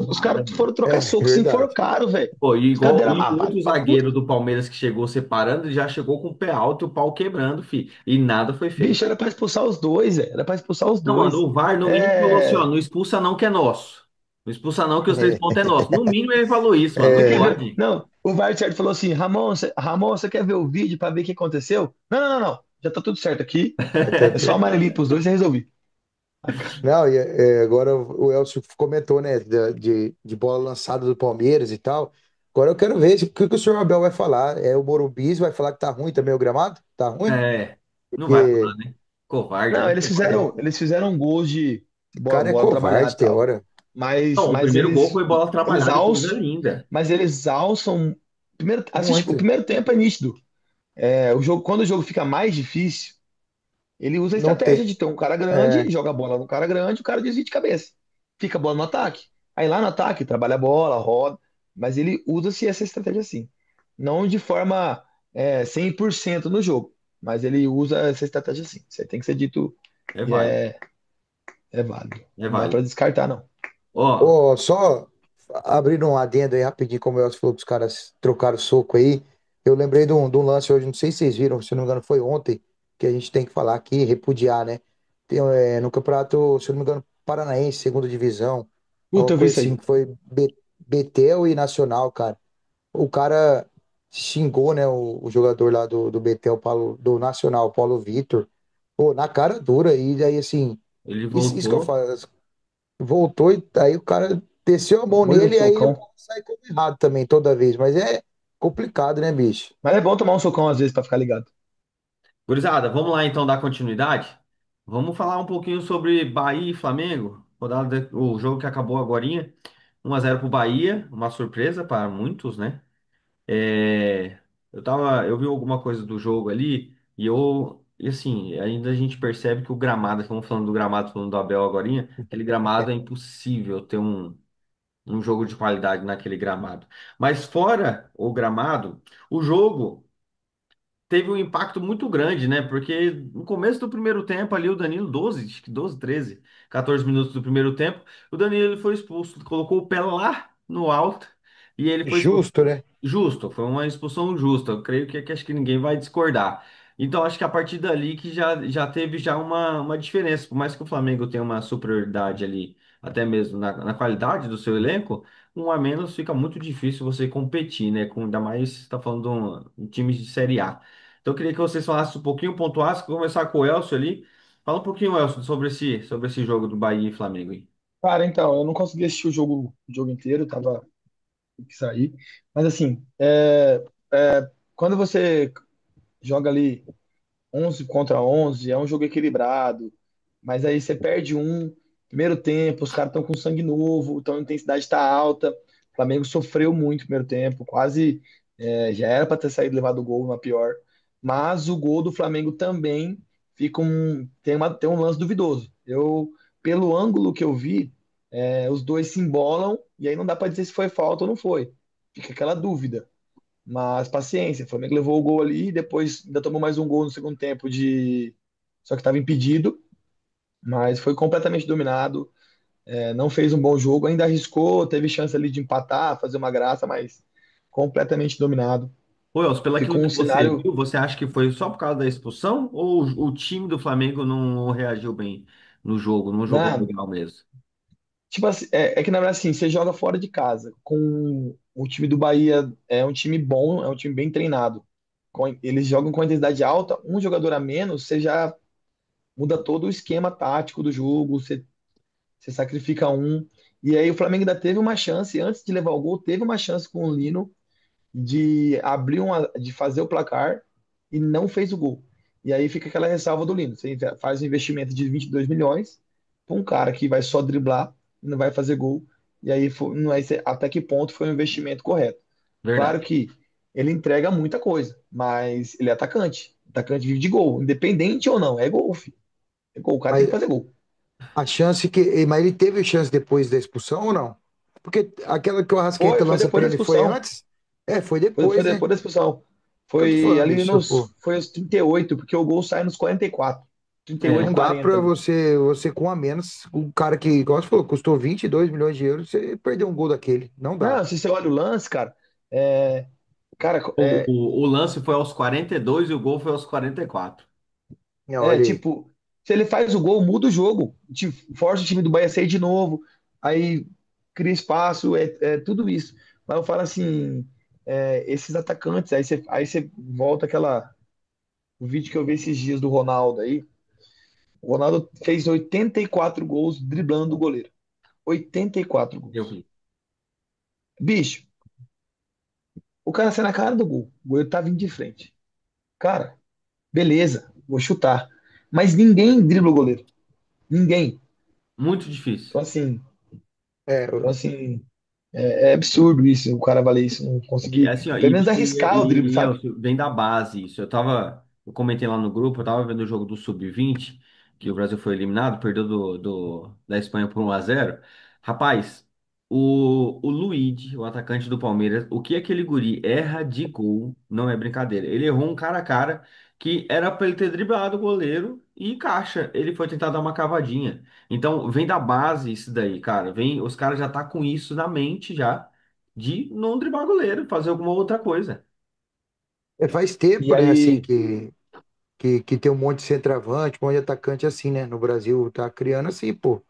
Os cara porrada, mano. foram trocar É soco, se verdade. enforcaram, velho. Pô, e Os caras igual deram e o outro pra puta. zagueiro do Palmeiras que chegou separando, ele já chegou com o pé alto e o pau quebrando, fi. E nada foi feito. Bicho, era pra expulsar os dois, velho. Era pra expulsar os Não, mano, dois. o VAR no mínimo falou assim, ó, É. não expulsa não que é nosso. Não expulsa não que os 3 pontos é nosso. No mínimo ele falou isso, mano, Você não quer ver? pode. Não, o VAR certo falou assim: Ramon, você quer ver o vídeo pra ver o que aconteceu? Não, não, não, não. Já tá tudo certo aqui. É só amarelinho pros dois e resolvi. Não, agora o Elcio comentou, né, de bola lançada do Palmeiras e tal. Agora eu quero ver o que o senhor Abel vai falar. O Morumbi vai falar que tá ruim também o gramado? Tá ruim? É, não vai falar, Porque né? Covarde, Não, né? Covarde. eles fizeram gols de o cara é bola trabalhada covarde, e tem tal. hora. Não, o Mas primeiro gol foi bola eles trabalhada, coisa alçam, linda. mas eles alçam. Primeiro, assiste, o Muito. primeiro tempo é nítido. O jogo, quando o jogo fica mais difícil, ele usa a Não estratégia tem. de ter um cara É, grande, joga a bola no cara grande, o cara desvia de cabeça. Fica a bola no ataque. Aí lá no ataque, trabalha a bola, roda, mas ele usa-se essa estratégia assim. Não de forma 100% no jogo, mas ele usa essa estratégia assim. Isso aí tem que ser dito É e válido, é válido. é Não dá para válido. descartar, não. Ó, Ô, só abrindo um adendo aí rapidinho, como o Elcio falou que os caras trocaram soco aí. Eu lembrei de um lance hoje, não sei se vocês viram, se não me engano foi ontem, que a gente tem que falar aqui, repudiar, né? No campeonato, se eu não me engano, Paranaense, segunda divisão, uma Puta, eu vi coisa isso assim, aí. que foi Betel e Nacional, cara. O cara xingou, né, o jogador lá do Betel, do Nacional, Paulo Vitor, pô, na cara dura, e aí assim, ele isso que eu voltou, falo, voltou e aí o cara desceu a mão Foi um nele e aí a socão. bola sai como errado também toda vez. Mas é complicado, né, bicho? Mas é bom tomar um socão às vezes para ficar ligado. gurizada, vamos lá então dar continuidade? Vamos falar um pouquinho sobre Bahia e Flamengo, o jogo que acabou agorinha, 1-0 pro Bahia, uma surpresa para muitos, né? É, eu vi alguma coisa do jogo ali e assim, ainda a gente percebe que o gramado, estamos falando do gramado, falando do Abel agorinha, aquele gramado é impossível ter um jogo de qualidade naquele gramado. Mas fora o gramado, o jogo teve um impacto muito grande, né? Porque no começo do primeiro tempo ali, o Danilo, 12, acho que 12, 13, 14 minutos do primeiro tempo, o Danilo ele foi expulso, colocou o pé lá no alto e ele foi expulso. Justo, né? Justo, foi uma expulsão justa. Eu creio que acho que ninguém vai discordar. Então, acho que a partir dali que já teve já uma diferença. Por mais que o Flamengo tenha uma superioridade ali, até mesmo na qualidade do seu elenco, um a menos fica muito difícil você competir, né? Ainda mais está falando de um time de Série A. Então, eu queria que vocês falassem um pouquinho, pontuassem, começar com o Elcio ali. Fala um pouquinho, Elson, sobre esse jogo do Bahia e Flamengo aí. Cara, então, eu não consegui assistir o jogo inteiro, tava que sair. Mas assim, quando você joga ali 11 contra 11, é um jogo equilibrado, mas aí você perde um, primeiro tempo, os caras estão com sangue novo, então a intensidade está alta. O Flamengo sofreu muito no primeiro tempo, quase já era para ter saído levado o gol na pior. Mas o gol do Flamengo também tem um lance duvidoso. Pelo ângulo que eu vi, os dois se embolam e aí não dá para dizer se foi falta ou não foi. Fica aquela dúvida. Mas paciência, o Flamengo levou o gol ali, depois ainda tomou mais um gol no segundo tempo de. Só que estava impedido, mas foi completamente dominado, não fez um bom jogo, ainda arriscou, teve chance ali de empatar, fazer uma graça, mas completamente dominado. Ô, Elcio, pelo aquilo Ficou um que você cenário. viu, você acha que foi só por causa da expulsão ou o time do Flamengo não reagiu bem no jogo, não jogou Né? legal mesmo? Tipo assim, é que na verdade assim, você joga fora de casa. Com o time do Bahia é um time bom, é um time bem treinado. Eles jogam com intensidade alta, um jogador a menos, você já muda todo o esquema tático do jogo, você sacrifica um. E aí o Flamengo ainda teve uma chance, antes de levar o gol, teve uma chance com o Lino de fazer o placar e não fez o gol. E aí fica aquela ressalva do Lino. Você faz um investimento de 22 milhões para um cara que vai só driblar e não vai fazer gol. E aí não é até que ponto foi um investimento correto. Claro Verdade. que ele entrega muita coisa, mas ele é atacante. Atacante vive de gol, independente ou não, é gol, filho. É gol, o cara tem Mas que fazer gol. a chance que. Mas ele teve chance depois da expulsão ou não? Porque aquela que o Arrascaeta Foi lança depois pra da ele foi expulsão. antes? É, foi Foi depois, né? depois da expulsão. Que eu tô Foi falando, ali bicho, pô. foi aos 38, porque o gol sai nos 44. É, 38, Não dá 40 pra ali. você com a menos, o cara que, igual você falou, custou 22 milhões de euros, você perdeu um gol daquele. Não dá. Não, se você olha o lance, cara, é, cara, O lance foi aos 42 e o gol foi aos 44. Olha aí. tipo, se ele faz o gol, muda o jogo. Força o time do Bahia a sair de novo, aí cria espaço, é tudo isso. Mas eu falo assim, esses atacantes, aí você volta o vídeo que eu vi esses dias do Ronaldo aí. O Ronaldo fez 84 gols driblando o goleiro. 84 Eu gols. vi. Bicho, o cara sai na cara do gol. O goleiro tá vindo de frente. Cara, beleza, vou chutar. Mas ninguém dribla o goleiro. Ninguém. Muito difícil. Então, assim, É, então, assim é absurdo isso, o cara valer isso, não E conseguir, assim, ó, pelo menos arriscar o drible, sabe? Elcio, vem da base isso. Eu comentei lá no grupo, eu tava vendo o jogo do Sub-20, que o Brasil foi eliminado, perdeu da Espanha por 1-0. Rapaz, o Luigi, o atacante do Palmeiras, o que aquele guri erra de gol, não é brincadeira. Ele errou um cara a cara que era pra ele ter driblado o goleiro e caixa. Ele foi tentar dar uma cavadinha. Então, vem da base isso daí, cara. Vem, os caras já tá com isso na mente já de não driblar goleiro, fazer alguma outra coisa. faz E tempo, né, assim, aí, que tem um monte de centroavante, um monte de atacante assim, né? No Brasil tá criando assim, pô.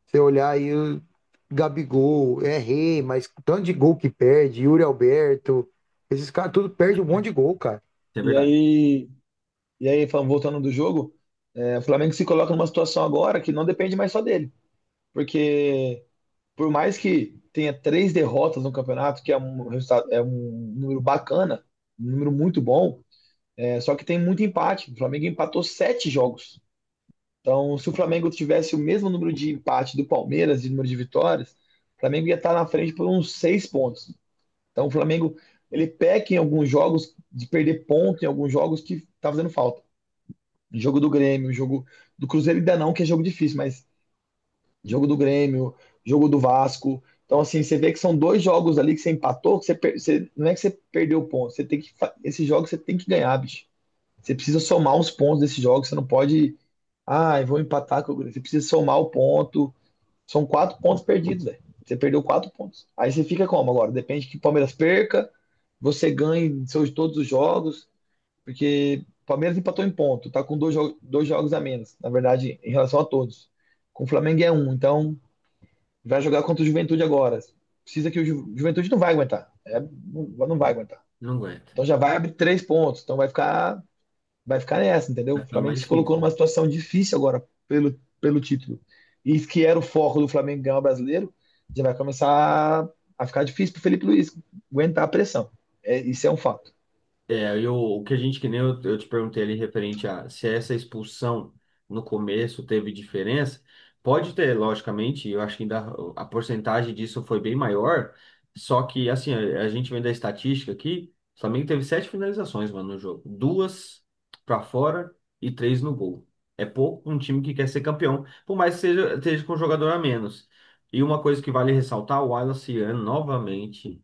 Você olhar aí o Gabigol, Rei, mas tanto de gol que perde, Yuri Alberto, esses caras tudo perdem um monte de gol, cara. Isso é e verdade. aí, voltando do jogo, o Flamengo se coloca numa situação agora que não depende mais só dele. Porque por mais que tenha 3 derrotas no campeonato, que é um resultado, é um número bacana, um número muito bom, só que tem muito empate. O Flamengo empatou 7 jogos. Então, se o Flamengo tivesse o mesmo número de empate do Palmeiras, de número de vitórias, o Flamengo ia estar na frente por uns 6 pontos. Então, o Flamengo ele peca em alguns jogos de perder ponto em alguns jogos que tá fazendo falta. O jogo do Grêmio, o jogo do Cruzeiro ainda não, que é jogo difícil, mas jogo do Grêmio, jogo do Vasco. Então, assim, você vê que são 2 jogos ali que você empatou, que não é que você perdeu ponto, você tem que, esses jogos você tem que ganhar, bicho. Você precisa somar os pontos desses jogos, você não pode, eu vou empatar com o Grêmio. Você precisa somar o ponto. São 4 pontos perdidos, velho. Você perdeu 4 pontos. Aí você fica como agora? Depende que o Palmeiras perca, você ganhe seus todos os jogos, porque o Palmeiras empatou em ponto, tá com 2 jogos a menos, na verdade, em relação a todos. Com o Flamengo é um, então vai jogar contra o Juventude agora. Precisa que o Juventude não vai aguentar. Não vai aguentar. Não aguenta. Então já vai abrir 3 pontos. Então vai ficar. vai ficar nessa, entendeu? Vai O ficar Flamengo mais se colocou difícil. numa situação difícil agora pelo título. E isso que era o foco do Flamengo ganhar o brasileiro, já vai começar a ficar difícil pro Felipe Luiz aguentar a pressão. Isso é um fato. O que a gente, que nem eu te perguntei ali referente a se essa expulsão no começo teve diferença, pode ter, logicamente, eu acho que ainda a porcentagem disso foi bem maior, só que, assim, a gente vendo a estatística aqui, o Flamengo teve 7 finalizações, mano, no jogo, duas para fora e três no gol. É pouco para um time que quer ser campeão, por mais que esteja com um jogador a menos. E uma coisa que vale ressaltar, o Wallace novamente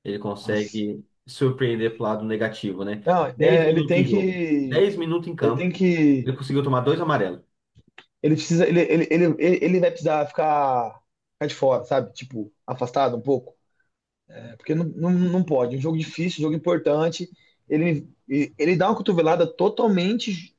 ele Nossa. consegue surpreender pro lado negativo, né? Não, 10 ele minutos tem em jogo, que. 10 minutos em Ele campo, tem que. ele conseguiu tomar dois amarelos. Ele precisa. Ele vai precisar ficar de fora, sabe? Tipo, afastado um pouco. Porque não pode. Um jogo difícil, um jogo importante. Ele dá uma cotovelada totalmente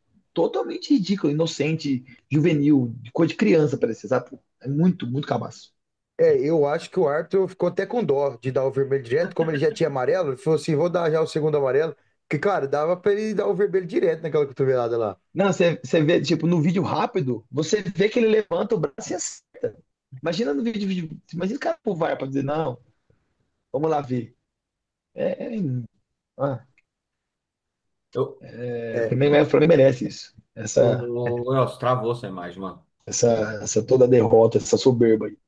ridícula, inocente, juvenil, de coisa de criança, parece, sabe? É muito, muito cabaço. Eu acho que o árbitro ficou até com dó de dar o vermelho direto, como ele já tinha amarelo, ele falou assim: vou dar já o segundo amarelo. Porque, cara, dava pra ele dar o vermelho direto naquela cotovelada lá. Não, você vê, tipo, no vídeo rápido, você vê que ele levanta o braço e acerta. Imagina no vídeo, imagina o cara pro VAR pra dizer, não, vamos lá ver. É, é, ah, Eu, É, o Flamengo merece isso. Nossa, travou essa imagem, mano. Essa, essa toda derrota, essa soberba aí. Os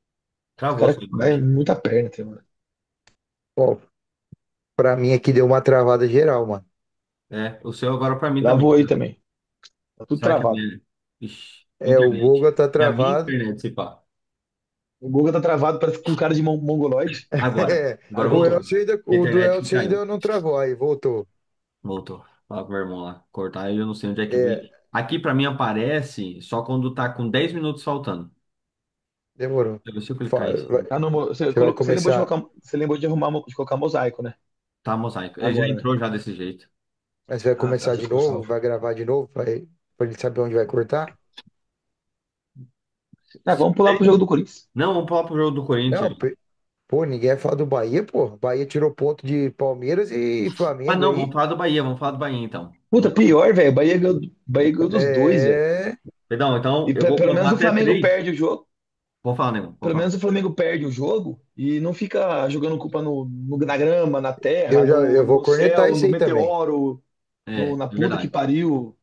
Travou caras essa dão imagem. muita perna, mano. bom, pra mim aqui deu uma travada geral, mano. É, o seu agora pra mim também. Travou aí também. Tá tudo Será que é travado. minha? Ixi, O internet. Guga tá É a minha travado. internet, se pá. O Guga tá travado, parece com cara de mongoloide. Agora. Agora O voltou. Elcio ainda, A o do internet Elcio ainda caiu. não travou, aí voltou. Voltou. Fala pro meu irmão lá. Cortar ele, eu não sei onde é que É, veio. Aqui pra mim aparece só quando tá com 10 minutos faltando. demorou. Deixa eu ver se eu clicar isso. Ah, não, Você vai começar, você lembrou de arrumar, de colocar mosaico, né? Tá, mosaico. Ele já Agora, né? entrou já desse jeito. mas você vai Ah, tá, começar já de ficou novo, salvo. vai gravar de novo, pra ele saber onde vai cortar? Ah, vamos pular pro jogo do Corinthians. Não, vamos falar pro jogo do Não, Corinthians. pô, ninguém vai falar do Bahia, pô. Bahia tirou ponto de Palmeiras e Ah, Flamengo não, vamos aí. falar do Bahia, vamos falar do Bahia então. Puta, pior, velho. Bahia ganhou dos dois, velho. É, Perdão, então E eu vou pelo contar menos o até Flamengo três. perde o jogo. Vou falar, Nego, vou Pelo falar. menos o Flamengo perde o jogo e não fica jogando culpa na grama, na terra, eu vou no cornetar céu, isso no aí também. meteoro, É, na é puta que verdade. pariu.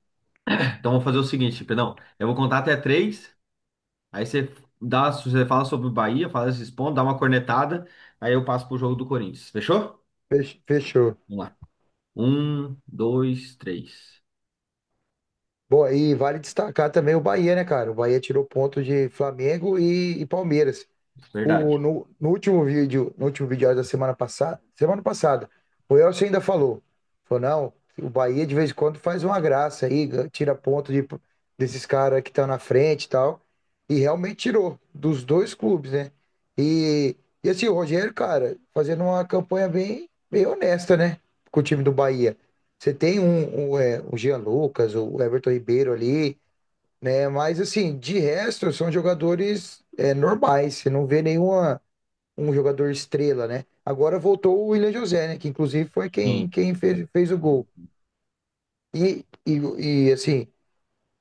Então vamos fazer o seguinte, perdão. Eu vou contar até três. Aí você fala sobre o Bahia, fala esses pontos, dá uma cornetada. Aí eu passo pro jogo do Corinthians. Fechou? Fechou. Vamos lá. Um, dois, três. Bom, e vale destacar também o Bahia, né, cara? O Bahia tirou ponto de Flamengo e Palmeiras. Verdade. No último vídeo da semana passada, o Elcio ainda falou, não, o Bahia de vez em quando faz uma graça aí, tira ponto desses caras que estão na frente e tal, e realmente tirou, dos dois clubes, né? E assim, o Rogério, cara, fazendo uma campanha bem honesta, né, com o time do Bahia. Você tem o Jean Lucas, o Everton Ribeiro ali, né? Mas assim, de resto, são jogadores normais. Você não vê um jogador estrela, né? Agora voltou o William José, né? Que inclusive foi Sim. quem fez o gol. Assim,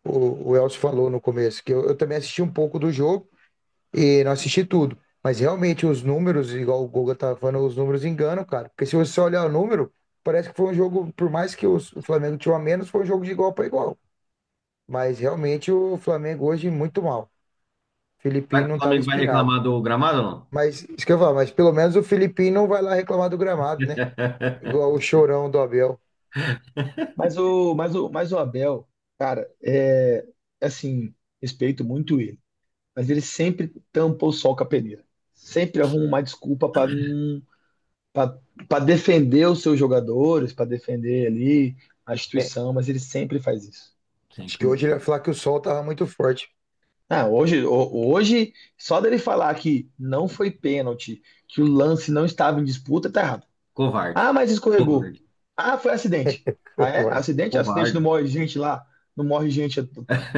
o Elcio falou no começo que eu também assisti um pouco do jogo e não assisti tudo. Mas realmente os números, igual o Guga tava falando, os números enganam, cara. Porque se você olhar o número, parece que foi um jogo, por mais que o Flamengo tinha a menos, foi um jogo de igual para igual. Mas realmente o Flamengo hoje muito mal. Será Filipinho que o não estava Flamengo vai inspirado. reclamar do gramado ou não? Mas, isso que eu falo, mas pelo menos o Filipinho não vai lá reclamar do gramado, né? Igual o chorão do Abel. Mas o Abel, cara, assim, respeito muito ele. Mas ele sempre tampa o sol com a peneira. Sempre arruma uma desculpa para defender os seus jogadores, para defender ali a É, instituição, mas ele sempre faz isso. acho que Sempre. hoje ele vai falar que o sol tava muito forte. Ah, hoje, só dele falar que não foi pênalti, que o lance não estava em disputa, tá errado. Covarde. Ah, mas escorregou. Covarde. Ah, foi acidente. Ah, é? Covarde. Acidente? Acidente não Covarde. morre gente lá. Não morre gente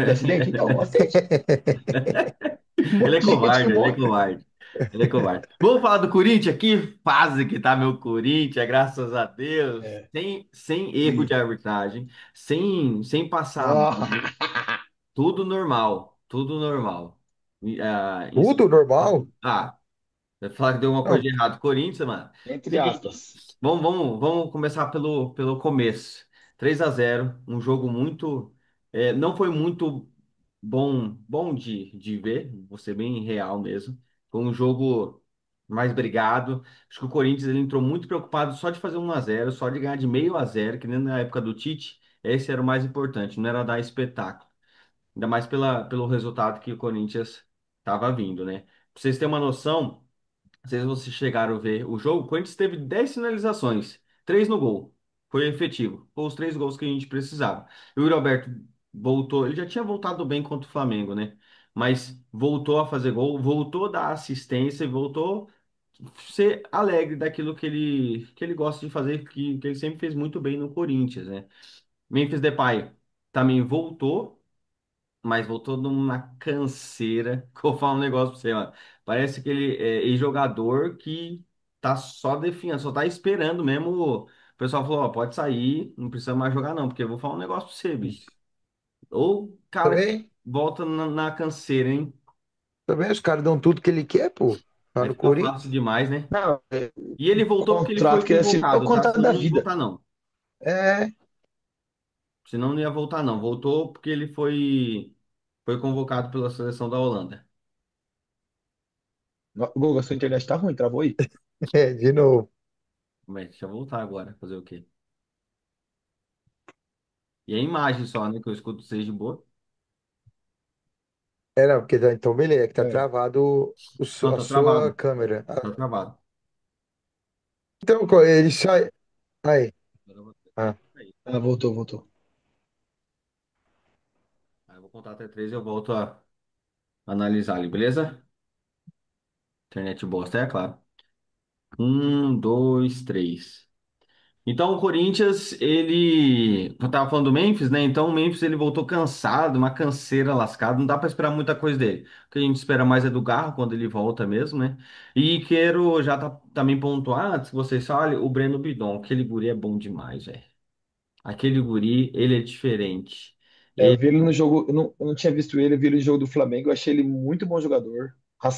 de acidente? Então, acidente. Não Ele morre é gente, não covarde, ele é morre. covarde. Ele é covarde. Vamos falar do Corinthians aqui? Fase que tá meu Corinthians, graças a Deus. É. Sem erro de E, arbitragem, sem passar ó, mal. Tudo normal, tudo normal. Isso. Tudo normal? Ah, vai falar que deu uma coisa Não, de errado. Corinthians, mano. entre Seguinte, aspas. vamos começar pelo começo. 3-0, um jogo muito. Não foi muito bom de ver, vou ser bem real mesmo. Foi um jogo mais brigado. Acho que o Corinthians ele entrou muito preocupado só de fazer 1-0, só de ganhar de meio a zero, que nem na época do Tite. Esse era o mais importante, não era dar espetáculo. Ainda mais pelo resultado que o Corinthians estava vindo, né? Pra vocês terem uma noção. Não sei se vocês chegaram a ver o jogo. O Corinthians teve 10 finalizações, 3 no gol. Foi efetivo. Foi os 3 gols que a gente precisava. E o Yuri Alberto voltou, ele já tinha voltado bem contra o Flamengo, né? Mas voltou a fazer gol, voltou a dar assistência e voltou a ser alegre daquilo que ele gosta de fazer, que ele sempre fez muito bem no Corinthians, né? Memphis Depay também voltou, mas voltou numa canseira. Que eu vou falar um negócio pra você, mano. Parece aquele ex-jogador que tá só definhando, só tá esperando mesmo. O pessoal falou: ó, pode sair, não precisa mais jogar, não, porque eu vou falar um negócio pra você, bicho. Ou cara que também, volta na canseira, hein? também os caras dão tudo que ele quer, pô. Lá Aí no fica fácil Corinthians. demais, né? Não, E ele o voltou porque ele contrato foi que ele assinou é o convocado, tá? contrato Senão da não ia vida. voltar, não. É, Senão não ia voltar, não. Voltou porque ele foi convocado pela seleção da Holanda. Guga, sua internet tá ruim, travou aí. de novo. Mas deixa eu voltar agora, fazer o quê? E a imagem só, né? Que eu escuto vocês de boa. É, não, porque então, beleza, que tá É. travado Não, a tá sua travado. câmera. Tá travado. Então, ele sai. Aí. Ah, Aí. Ah, voltou, voltou. Aí eu vou contar até três e eu volto a analisar ali, beleza? Internet bosta, é claro. Um, dois, três. Então o Corinthians, ele. Eu tava falando do Memphis, né? Então o Memphis ele voltou cansado, uma canseira lascada. Não dá pra esperar muita coisa dele. O que a gente espera mais é do Garro quando ele volta mesmo, né? E quero já também pontuar, antes que vocês falem, o Breno Bidon. Aquele guri é bom demais, velho. Aquele guri, ele é diferente. É, eu vi ele no jogo, eu não tinha visto ele, eu vi ele no jogo do Flamengo, eu achei ele muito bom jogador,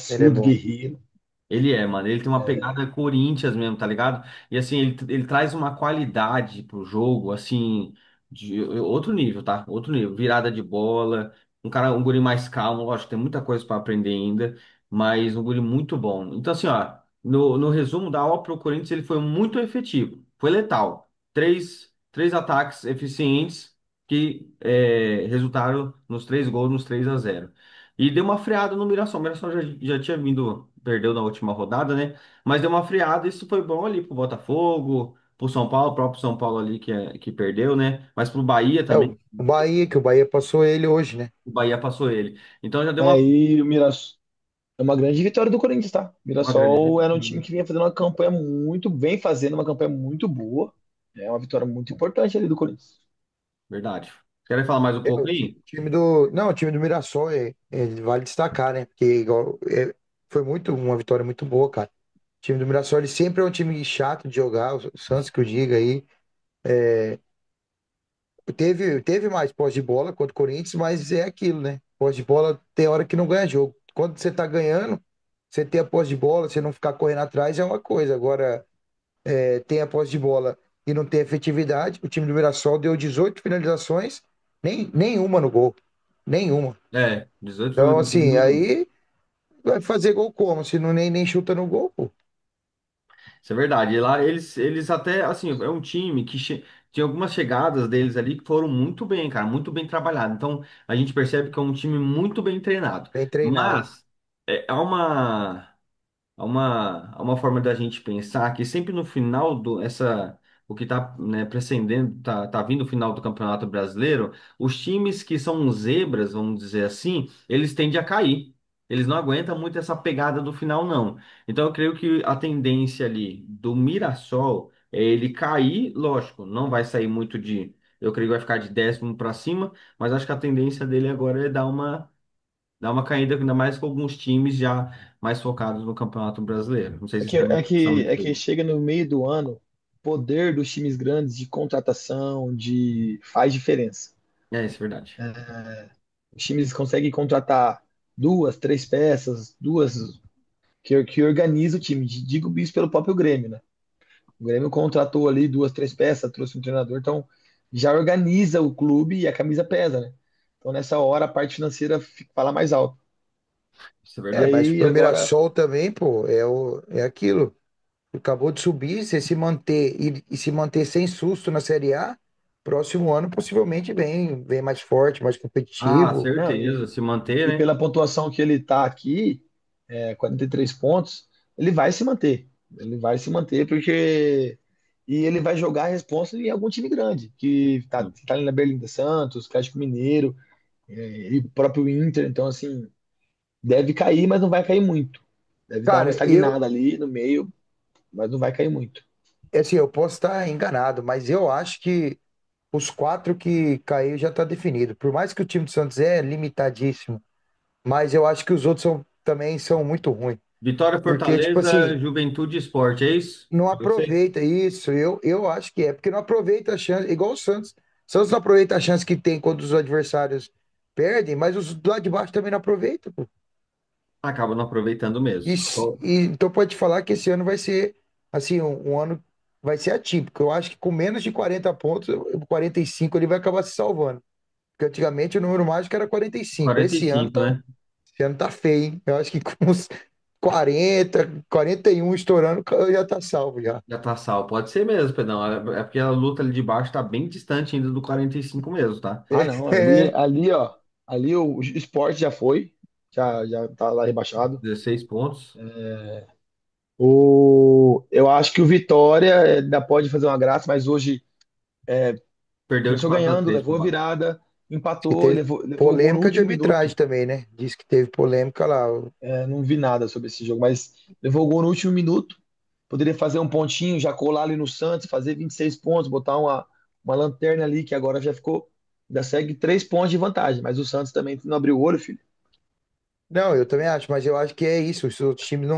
ele é raçudo, bom. guerreiro. Ele é, mano. Ele tem uma É, pegada Corinthians mesmo, tá ligado? E assim, ele traz uma qualidade pro jogo, assim, de outro nível, tá? Outro nível. Virada de bola. Um cara, um guri mais calmo, lógico, tem muita coisa pra aprender ainda, mas um guri muito bom. Então, assim, ó, no resumo da obra pro Corinthians, ele foi muito efetivo. Foi letal. Três ataques eficientes que resultaram nos 3 gols, nos 3-0. E deu uma freada no Mirassol. O Mirassol já tinha vindo, perdeu na última rodada, né? Mas deu uma freada, isso foi bom ali pro Botafogo, pro São Paulo, o próprio São Paulo ali que perdeu, né? Mas pro Bahia É também, o Bahia, que o Bahia passou ele hoje, né? o Bahia passou ele. Então já deu aí o Mirassol, é uma grande vitória do Corinthians, tá? O uma grande Mirassol era um time vitória. que vinha fazendo uma campanha muito, bem fazendo uma campanha muito boa. É uma vitória muito importante ali do Corinthians. Verdade. Querem falar mais um pouco O aí? time do. Não, o time do Mirassol vale destacar, né? Porque foi uma vitória muito boa, cara. O time do Mirassol ele sempre é um time chato de jogar, o Santos que eu diga aí. Teve mais posse de bola contra o Corinthians, mas é aquilo, né? Posse de bola tem hora que não ganha jogo. Quando você tá ganhando, você ter a posse de bola, você não ficar correndo atrás é uma coisa. Agora, tem a posse de bola e não tem efetividade. O time do Mirassol deu 18 finalizações, nenhuma no gol. Nenhuma. 18 foi Então, assim, um. aí vai fazer gol como? Se não nem chuta no gol, pô. Isso é verdade. E lá eles até, assim, é um time que tinha algumas chegadas deles ali que foram muito bem, cara, muito bem trabalhado. Então a gente percebe que é um time muito bem treinado. Bem treinado. Mas há uma forma da gente pensar que sempre no final o que está, né, precedendo, tá vindo o final do Campeonato Brasileiro, os times que são zebras, vamos dizer assim, eles tendem a cair. Eles não aguentam muito essa pegada do final, não. Então eu creio que a tendência ali do Mirassol é ele cair, lógico, não vai sair muito eu creio que vai ficar de 10º para cima, mas acho que a tendência dele agora é dá uma caída, ainda mais com alguns times já mais focados no Campeonato Brasileiro. Não sei É se que, isso é uma é impressão que, de é que vocês. chega no meio do ano, o poder dos times grandes de contratação, de faz diferença. É, isso é verdade. Os times conseguem contratar duas, três peças, duas que organiza o time. Digo isso pelo próprio Grêmio, né? O Grêmio contratou ali duas, três peças, trouxe um treinador, então já organiza o clube e a camisa pesa, né? Então nessa hora a parte financeira fala mais alto. Isso é E É, verdade. mas o aí pro agora, Mirassol também, pô, é aquilo. Acabou de subir, se manter e se manter sem susto na Série A, próximo ano possivelmente vem mais forte, mais Ah, competitivo. não, certeza. Se manter, e né? pela pontuação que ele tá aqui, 43 pontos, ele vai se manter. Ele vai se manter porque e ele vai jogar a responsa em algum time grande, que tá ali na Berlinda Santos, Atlético Mineiro, e o próprio Inter, então assim, deve cair, mas não vai cair muito. Deve dar uma Cara, estagnada ali no meio, mas não vai cair muito. assim, eu posso estar enganado, mas eu acho que os quatro que caiu já está definido. Por mais que o time do Santos é limitadíssimo, mas eu acho que os outros também são muito ruins. Vitória, Porque, tipo Fortaleza, assim, Juventude e Sport, é isso? não Pra você? aproveita isso. Eu acho que é, porque não aproveita a chance, igual o Santos. O Santos não aproveita a chance que tem quando os adversários perdem, mas os do lado de baixo também não aproveitam, pô. Acaba não aproveitando mesmo. Então pode falar que esse ano vai ser assim, um ano vai ser atípico. Eu acho que com menos de 40 pontos, 45 ele vai acabar se salvando. Porque antigamente o número mágico era 45. Quarenta e cinco, né? Esse ano tá feio, hein? Eu acho que com uns 41 estourando, já tá salvo já. Já tá salvo. Pode ser mesmo, Pedrão. É porque a luta ali de baixo tá bem distante ainda do 45 mesmo, tá? Ah, não, ali, É, ali, ó, ali o Sport já foi, já tá lá rebaixado. 16 pontos. Eu acho que o Vitória ainda pode fazer uma graça, mas hoje Perdeu de começou 4 a ganhando, 3 pro levou a Vasco. virada, que empatou, teve levou o gol no polêmica de último arbitragem minuto. também, né? Diz que teve polêmica lá. Não vi nada sobre esse jogo, mas levou o gol no último minuto. Poderia fazer um pontinho, já colar ali no Santos, fazer 26 pontos, botar uma lanterna ali, que agora já ficou. Ainda segue 3 pontos de vantagem, mas o Santos também não abriu o olho, filho. Não, eu também acho, mas eu acho que é isso. Os outros times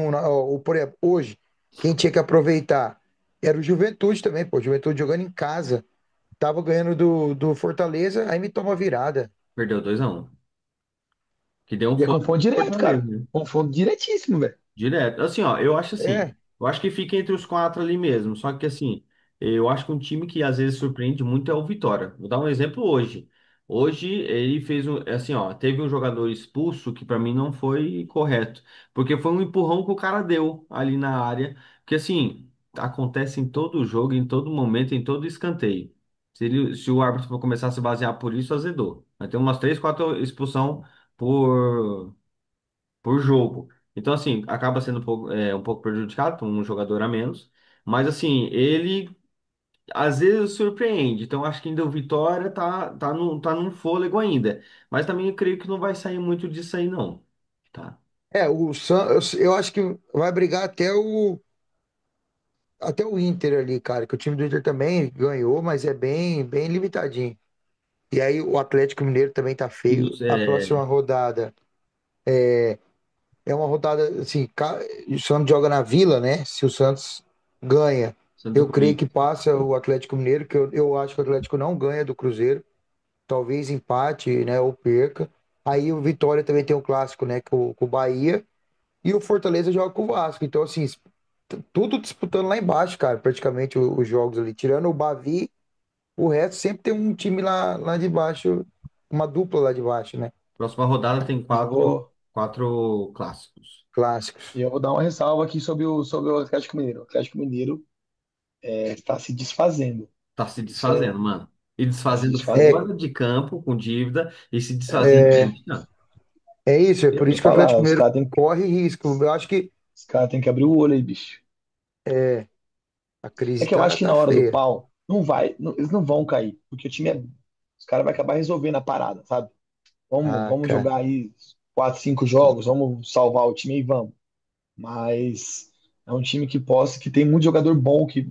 por exemplo, hoje, quem tinha que aproveitar era o Juventude também, pô. Juventude jogando em casa. Tava ganhando do Fortaleza, aí me toma virada. Perdeu 2-1. Que deu um E é fôlego confronto pro direto, Fortaleza, cara. né? Confronto diretíssimo, velho. Direto. Assim, ó, eu acho assim. É, Eu acho que fica entre os quatro ali mesmo. Só que assim, eu acho que um time que às vezes surpreende muito é o Vitória. Vou dar um exemplo hoje. Hoje ele fez um, assim, ó, teve um jogador expulso que pra mim não foi correto, porque foi um empurrão que o cara deu ali na área, que assim, acontece em todo jogo, em todo momento, em todo escanteio. Se o árbitro for começar a se basear por isso, azedou. Vai ter umas três, quatro expulsão por jogo. Então, assim, acaba sendo um pouco prejudicado por um jogador a menos. Mas, assim, ele às vezes surpreende. Então, acho que ainda o Vitória tá num fôlego ainda. Mas também eu creio que não vai sair muito disso aí, não. Tá? o eu acho que vai brigar até o Inter ali, cara, que o time do Inter também ganhou, mas é bem limitadinho. E aí o Atlético Mineiro também tá feio. Isso A próxima é rodada é uma rodada assim, o Santos joga na Vila, né? Se o Santos ganha, Santo eu creio Corinthians. que passa o Atlético Mineiro, que eu acho que o Atlético não ganha do Cruzeiro. Talvez empate, né, ou perca. Aí o Vitória também tem um clássico, né, com o Bahia, e o Fortaleza joga com o Vasco. Então, assim, tudo disputando lá embaixo, cara, praticamente os jogos ali. Tirando o Bavi, o resto sempre tem um time lá de baixo, uma dupla lá de baixo, né? Próxima rodada tem E eu vou, quatro clássicos. Clássicos. e eu vou dar uma ressalva aqui sobre o Atlético Mineiro. O Atlético Mineiro está se desfazendo. Tá se Isso desfazendo, mano. E está se desfazendo É, desfazendo. fora de campo com dívida e se desfazendo dentro é, de campo. é isso, é Eu por vou isso que o Atlético falar, os Mineiro caras têm corre risco. Eu acho que os cara tem que abrir o olho aí, bicho. a É crise que eu acho tá, que tá na hora do feia. pau, eles não vão cair, porque o time os caras vão acabar resolvendo a parada, sabe? Vamos, Ah, vamos cara. jogar aí 4, 5 jogos, vamos salvar o time e vamos. Mas é um time que tem muito jogador bom que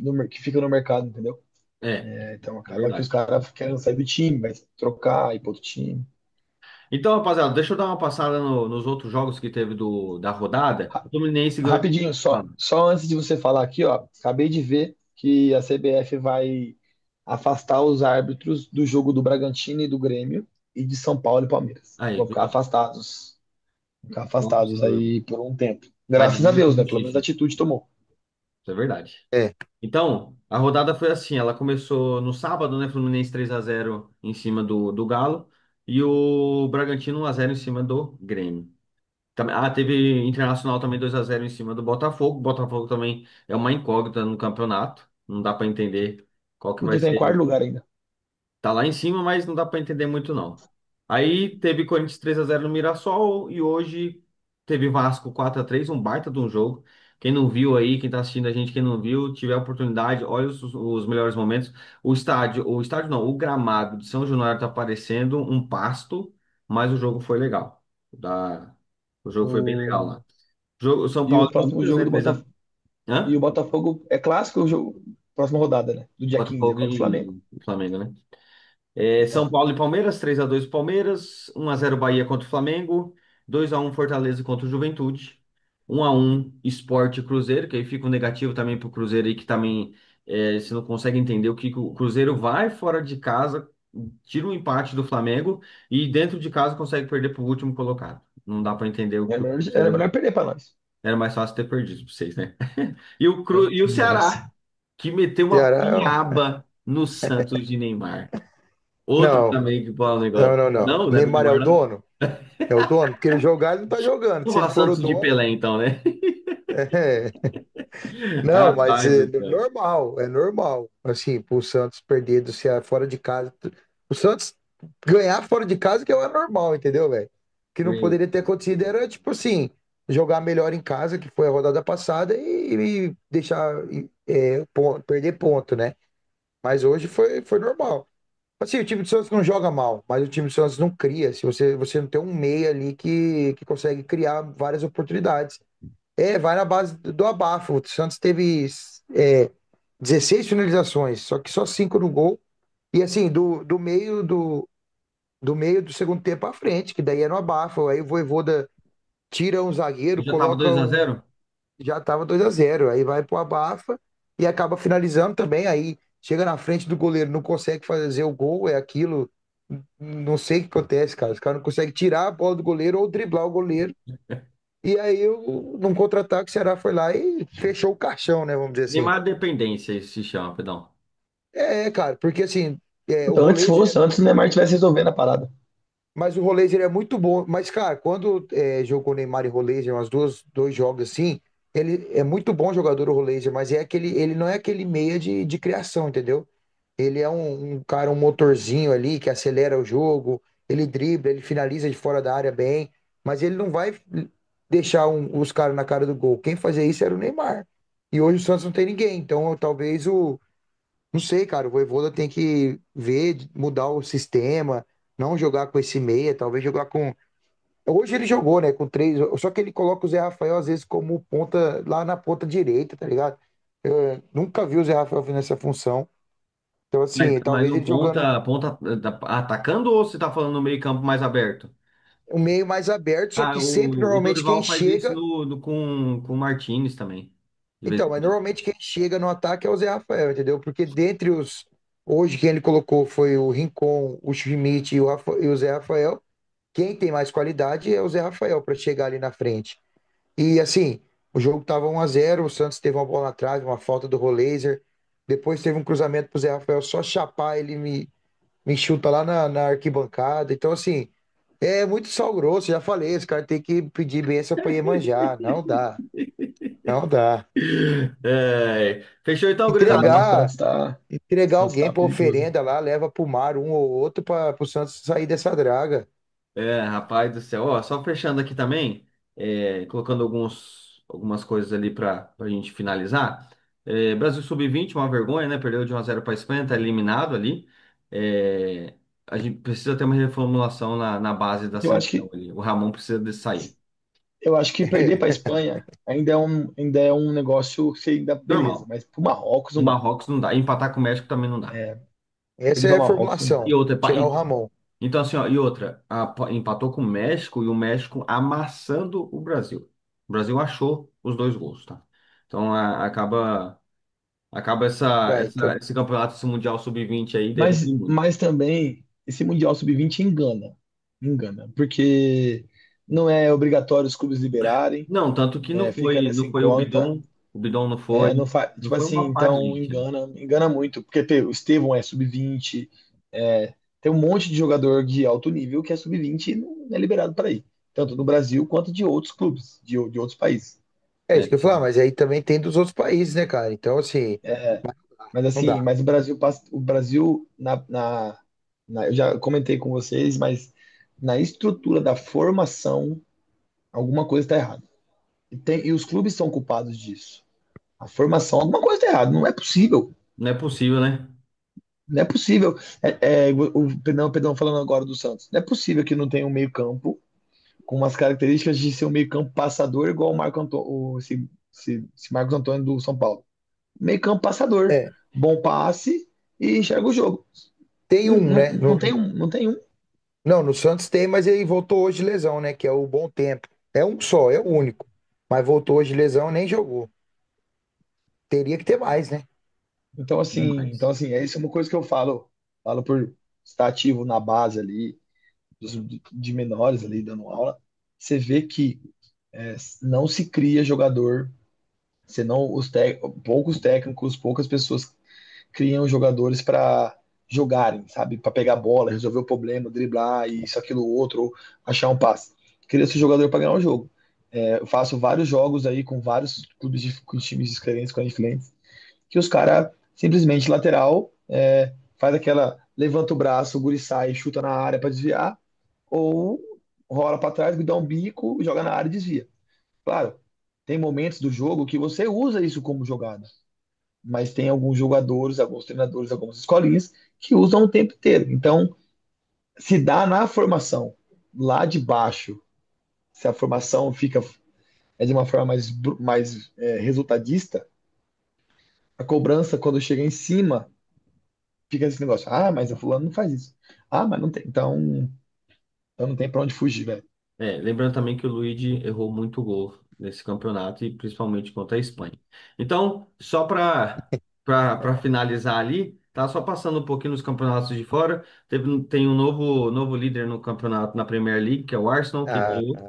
fica no mercado, entendeu? É, Então acaba que os verdade. caras querem sair do time, vai trocar, ir para outro time. Então, rapaziada, deixa eu dar uma passada nos outros jogos que teve da rodada. Ra- O Fluminense ganhou de. Rapidinho, só antes de você falar aqui, ó, acabei de ver que a CBF vai afastar os árbitros do jogo do Bragantino e do Grêmio e de São Paulo e Palmeiras. Aí, Vão ficar viu? afastados, vão ficar afastados Nossa, aí por um tempo. vai Graças a exigir Deus, né? Pelo menos a justiça. atitude tomou. Isso é verdade. É, Então, a rodada foi assim, ela começou no sábado, né? Fluminense 3-0 em cima do Galo e o Bragantino 1-0 em cima do Grêmio. Teve Internacional também 2-0 em cima do Botafogo. O Botafogo também é uma incógnita no campeonato. Não dá para entender qual que vai Porque tá em ser. quarto lugar ainda. Tá lá em cima, mas não dá para entender muito não. Aí teve Corinthians 3-0 no Mirassol e hoje teve Vasco 4-3, um baita de um jogo. Quem não viu aí, quem tá assistindo a gente, quem não viu, tiver a oportunidade, olha os melhores momentos. O estádio não, o gramado de São Januário tá parecendo um pasto, mas o jogo foi legal. Da, o jogo foi bem legal O, lá. São e o Paulo e próximo Palmeiras, jogo né? do Botafogo. E Hã? o Botafogo é clássico, o jogo, próxima rodada, né? Do dia 15 Botafogo contra o Flamengo. e Flamengo, né? São É. Paulo e Palmeiras, 3-2 Palmeiras, 1-0 Bahia contra o Flamengo, 2-1 Fortaleza contra o Juventude, 1-1 Sport e Cruzeiro, que aí fica um negativo também pro Cruzeiro aí, que também você não consegue entender o que que o Cruzeiro vai fora de casa, tira um empate do Flamengo e dentro de casa consegue perder pro último colocado. Não dá para entender o que o Era Cruzeiro. melhor perder para nós. Era mais fácil ter perdido pra vocês, né? E o Nossa. Ceará, que meteu uma Ceará. piaba no Santos de Neymar. Outro Não, também que fala um não, negócio. não, não. Não, deve Neymar é o Neymar não. dono? É o dono? Porque ele jogar, ele não tá jogando. Vamos Se ele falar for o Santos de dono, Pelé, então, né? é. Não, mas Rapaz é do céu. normal, é normal. Assim, pro Santos perder do Ceará fora de casa. O Santos ganhar fora de casa que é o normal, entendeu, velho? O que não Sim. poderia ter acontecido era, tipo assim, jogar melhor em casa, que foi a rodada passada, e deixar perder ponto, né? Mas hoje foi normal. Assim, o time do Santos não joga mal, mas o time do Santos não cria. Se você não tem um meia ali que consegue criar várias oportunidades. Vai na base do abafo. O Santos teve 16 finalizações, só que só 5 no gol. E assim, do meio do segundo tempo à frente, que daí era no abafo. Aí o Vojvoda tira um zagueiro, Já tava coloca dois a um. zero Já tava 2-0. Aí vai pro abafa e acaba finalizando também. Aí chega na frente do goleiro, não consegue fazer o gol, é aquilo. Não sei o que acontece, cara. Os caras não conseguem tirar a bola do goleiro ou driblar o goleiro. E aí, num contra-ataque, o Ceará foi lá e fechou o caixão, né? Vamos dizer assim. Neymar dependência, isso se chama, perdão. Cara, porque assim, o Antes Rolês, fosse, antes o Neymar tivesse resolvendo a parada. mas o Rolês ele é muito bom. Mas, cara, quando jogou Neymar e Rolês, umas dois jogos assim, ele é muito bom jogador, o Rolês, mas ele não é aquele meia de criação, entendeu? Ele é um cara, um motorzinho ali que acelera o jogo, ele dribla, ele finaliza de fora da área bem, mas ele não vai deixar os caras na cara do gol. Quem fazia isso era o Neymar. E hoje o Santos não tem ninguém, então talvez não sei, cara, o Vojvoda tem que ver, mudar o sistema, não jogar com esse meia, talvez jogar com. Hoje ele jogou, né, com três, só que ele coloca o Zé Rafael às vezes como ponta, lá na ponta direita, tá ligado? Eu nunca vi o Zé Rafael nessa função. Então, Mas, assim, mas talvez no ele jogando ponta atacando ou você tá falando no meio campo mais aberto? um meio mais aberto, só Ah, que sempre, o normalmente, quem Dorival faz isso chega. com o Martinez também, de vez Então, em mas quando. normalmente quem chega no ataque é o Zé Rafael, entendeu? Porque dentre os. Hoje, quem ele colocou foi o Rincon, o Schmidt e o Zé Rafael. Quem tem mais qualidade é o Zé Rafael para chegar ali na frente. E assim, o jogo estava 1-0, o Santos teve uma bola atrás, uma falta do Roleiser. Depois teve um cruzamento pro Zé Rafael só chapar, ele me chuta lá na arquibancada. Então, assim, é muito sal grosso, já falei, esse cara tem que pedir bênção para Iemanjá. Não dá, não dá. Fechou então, gurizada? Não, Entregar, O entregar Santos alguém tá para perigoso. oferenda lá, leva pro mar um ou outro para o Santos sair dessa draga. Rapaz do céu. Ó, só fechando aqui também, colocando algumas coisas ali para a gente finalizar. Brasil Sub-20, uma vergonha, né? Perdeu de 1-0 para a Espanha, tá eliminado ali. É, a gente precisa ter uma reformulação na base da Eu acho seleção que, ali. O Ramon precisa de sair. eu acho que perder para a Espanha ainda é um negócio que ainda beleza, Normal. mas para o Marrocos O não dá. Marrocos não dá. Empatar com o México também não dá. É, Essa perder é para a o Marrocos não dá. E formulação, outra, tirar o Ramon. Então, assim, ó, e outra, empatou com o México e o México amassando o Brasil. O Brasil achou os dois gols, tá? Então, acaba É, então, esse campeonato, esse Mundial Sub-20 aí, deve vir muito. Mas também esse Mundial Sub-20 engana. Engana. Porque não é obrigatório os clubes liberarem, Não, tanto que fica não nessa foi incógnita. O Bidon não Não foi, fa... não Tipo foi assim, uma par de então gente, né? engana muito. Porque o Estevão é Sub-20, tem um monte de jogador de alto nível que é Sub-20 e não é liberado para ir. Tanto no Brasil quanto de outros clubes, de outros países. é É, isso que eu ia falar, mas aí também tem dos outros países, né, cara? Então, assim, É, mas não assim, dá. mas o Brasil passa, o Brasil eu já comentei com vocês, mas na estrutura da formação alguma coisa está errada. E os clubes são culpados disso. A formação, alguma coisa está errada. Não é possível. não é possível, né? Não é possível. Pedrão falando agora do Santos. Não é possível que não tenha um meio-campo com umas características de ser um meio-campo passador igual o Marco Antônio, esse Marcos Antônio do São Paulo. Meio-campo passador, É, bom passe e enxerga o jogo. tem um, né? Não tem um, não tem um. Não, no Santos tem, mas ele voltou hoje de lesão, né? Que é o bom tempo. É um só, é o único. Mas voltou hoje de lesão, nem jogou. Teria que ter mais, né? Então assim, é isso é uma coisa que eu falo por estar ativo na base ali, de menores ali dando aula. Você vê que não se cria jogador, senão poucos técnicos, poucas pessoas criam jogadores para jogarem, sabe? Para pegar a bola, resolver o problema, driblar, isso, aquilo, outro, ou achar um passe. Cria-se jogador para ganhar o jogo. Eu faço vários jogos aí com vários clubes com times diferentes, com diferentes, que os caras simplesmente lateral, faz aquela, levanta o braço, o guri sai, chuta na área para desviar, ou rola para trás, dá um bico, joga na área e desvia. Claro, tem momentos do jogo que você usa isso como jogada, mas tem alguns jogadores, alguns treinadores, algumas escolinhas que usam o tempo inteiro. Então, se dá na formação, lá de baixo, se a formação fica de uma forma mais resultadista, a cobrança, quando chega em cima, fica esse negócio. Ah, mas o fulano não faz isso. Ah, mas não tem. Então não tem para onde fugir, velho. Lembrando também que o Luigi errou muito gol nesse campeonato e principalmente contra a Espanha. Então, só para finalizar ali, tá só passando um pouquinho nos campeonatos de fora. Tem um novo líder no campeonato na Premier League, que é o Arsenal, que Ah, ganhou.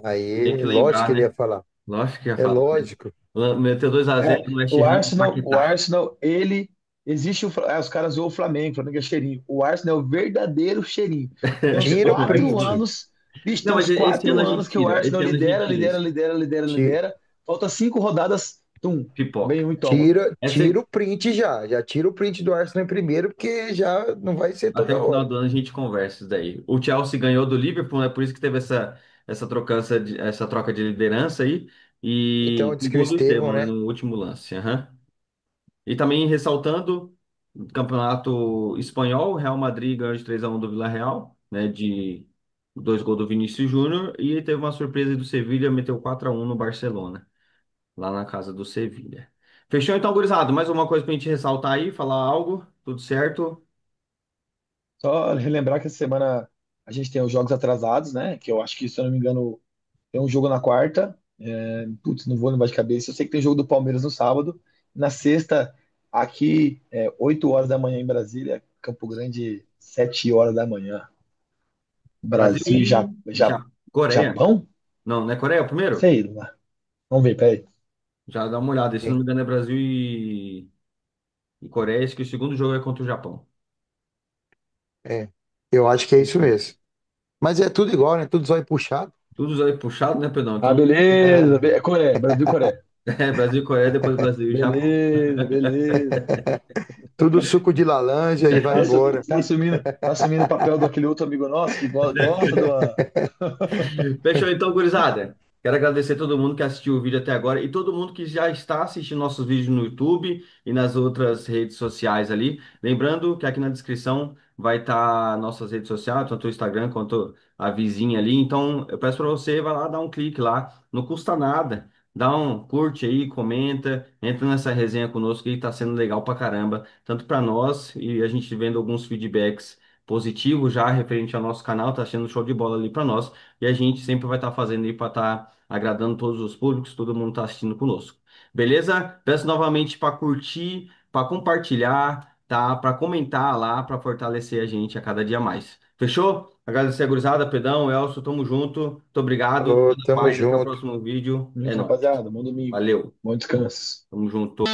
Tem que aí, lógico lembrar, que ele ia né? falar. Lógico que ia É falar. lógico. Meteu 2-0 no West Ham, O Paquetá. Arsenal, ele existe os caras zoam o Flamengo é cheirinho. O Arsenal é o verdadeiro cheirinho. Tem uns Tira o quatro print. anos, bicho, Não, tem mas uns esse ano quatro a gente anos que o tira. Esse Arsenal ano a gente lidera, tira lidera, isso. lidera, lidera, Ti- lidera. Falta 5 rodadas, tum, vem Pipoca. um e toma. Essa, Tira o print já. Já tira o print do Arsenal em primeiro, porque já não vai ser Até toda o final hora. do ano a gente conversa isso daí. O Chelsea ganhou do Liverpool, né? Por isso que teve essa troca de liderança aí. Então, E diz o que o gol do Estevão, Estevão, né? né? No último lance. Aham. E também ressaltando, o campeonato espanhol, o Real Madrid ganhou de 3-1 do Villarreal, né? De dois gols do Vinícius Júnior. E teve uma surpresa do Sevilha, meteu 4-1 no Barcelona, lá na casa do Sevilha. Fechou então, gurizada? Mais uma coisa pra gente ressaltar aí, falar algo? Tudo certo? Só relembrar que essa semana a gente tem os jogos atrasados, né? Que eu acho que, se eu não me engano, tem um jogo na quarta. Putz, não vou lembrar de cabeça. Eu sei que tem jogo do Palmeiras no sábado. Na sexta, aqui, 8 horas da manhã em Brasília. Campo Grande, 7 horas da manhã. Brasil Brasil e e Coreia. Japão? Não, não é Coreia o primeiro? Sei lá. Vamos ver, peraí. Já dá uma olhada. Se não Sim. me engano, é Brasil e Coreia. Acho que o segundo jogo é contra o Japão. É. Eu acho que é isso mesmo. Mas é tudo igual, né? Tudo zóio puxado. Tudo aí puxado, né, Pedrão? Ah, Então, beleza. É. É Coreia, Brasil e Coreia. Brasil e Coreia, depois Brasil e Japão. Beleza, beleza. Tudo suco de laranja e vai embora. Tá assumindo o papel daquele outro amigo nosso que gosta do. Fechou então, gurizada. Quero agradecer a todo mundo que assistiu o vídeo até agora e todo mundo que já está assistindo nossos vídeos no YouTube e nas outras redes sociais ali. Lembrando que aqui na descrição vai estar nossas redes sociais, tanto o Instagram quanto a vizinha ali. Então, eu peço para você, vai lá dar um clique lá, não custa nada. Dá um curte aí, comenta, entra nessa resenha conosco que está sendo legal pra caramba, tanto para nós e a gente vendo alguns feedbacks positivo já referente ao nosso canal, tá sendo show de bola ali para nós. E a gente sempre vai estar fazendo aí para estar agradando todos os públicos, todo mundo tá assistindo conosco. Beleza? Peço novamente para curtir, para compartilhar, tá? Para comentar lá, para fortalecer a gente a cada dia mais. Fechou? Agradecer a gurizada, Pedão, Elcio, tamo junto. Muito obrigado. Ô, Fica na tamo paz, até o junto. próximo vídeo. É Muito, nóis. rapaziada, bom domingo. Valeu. Bom descanso. Tamo junto.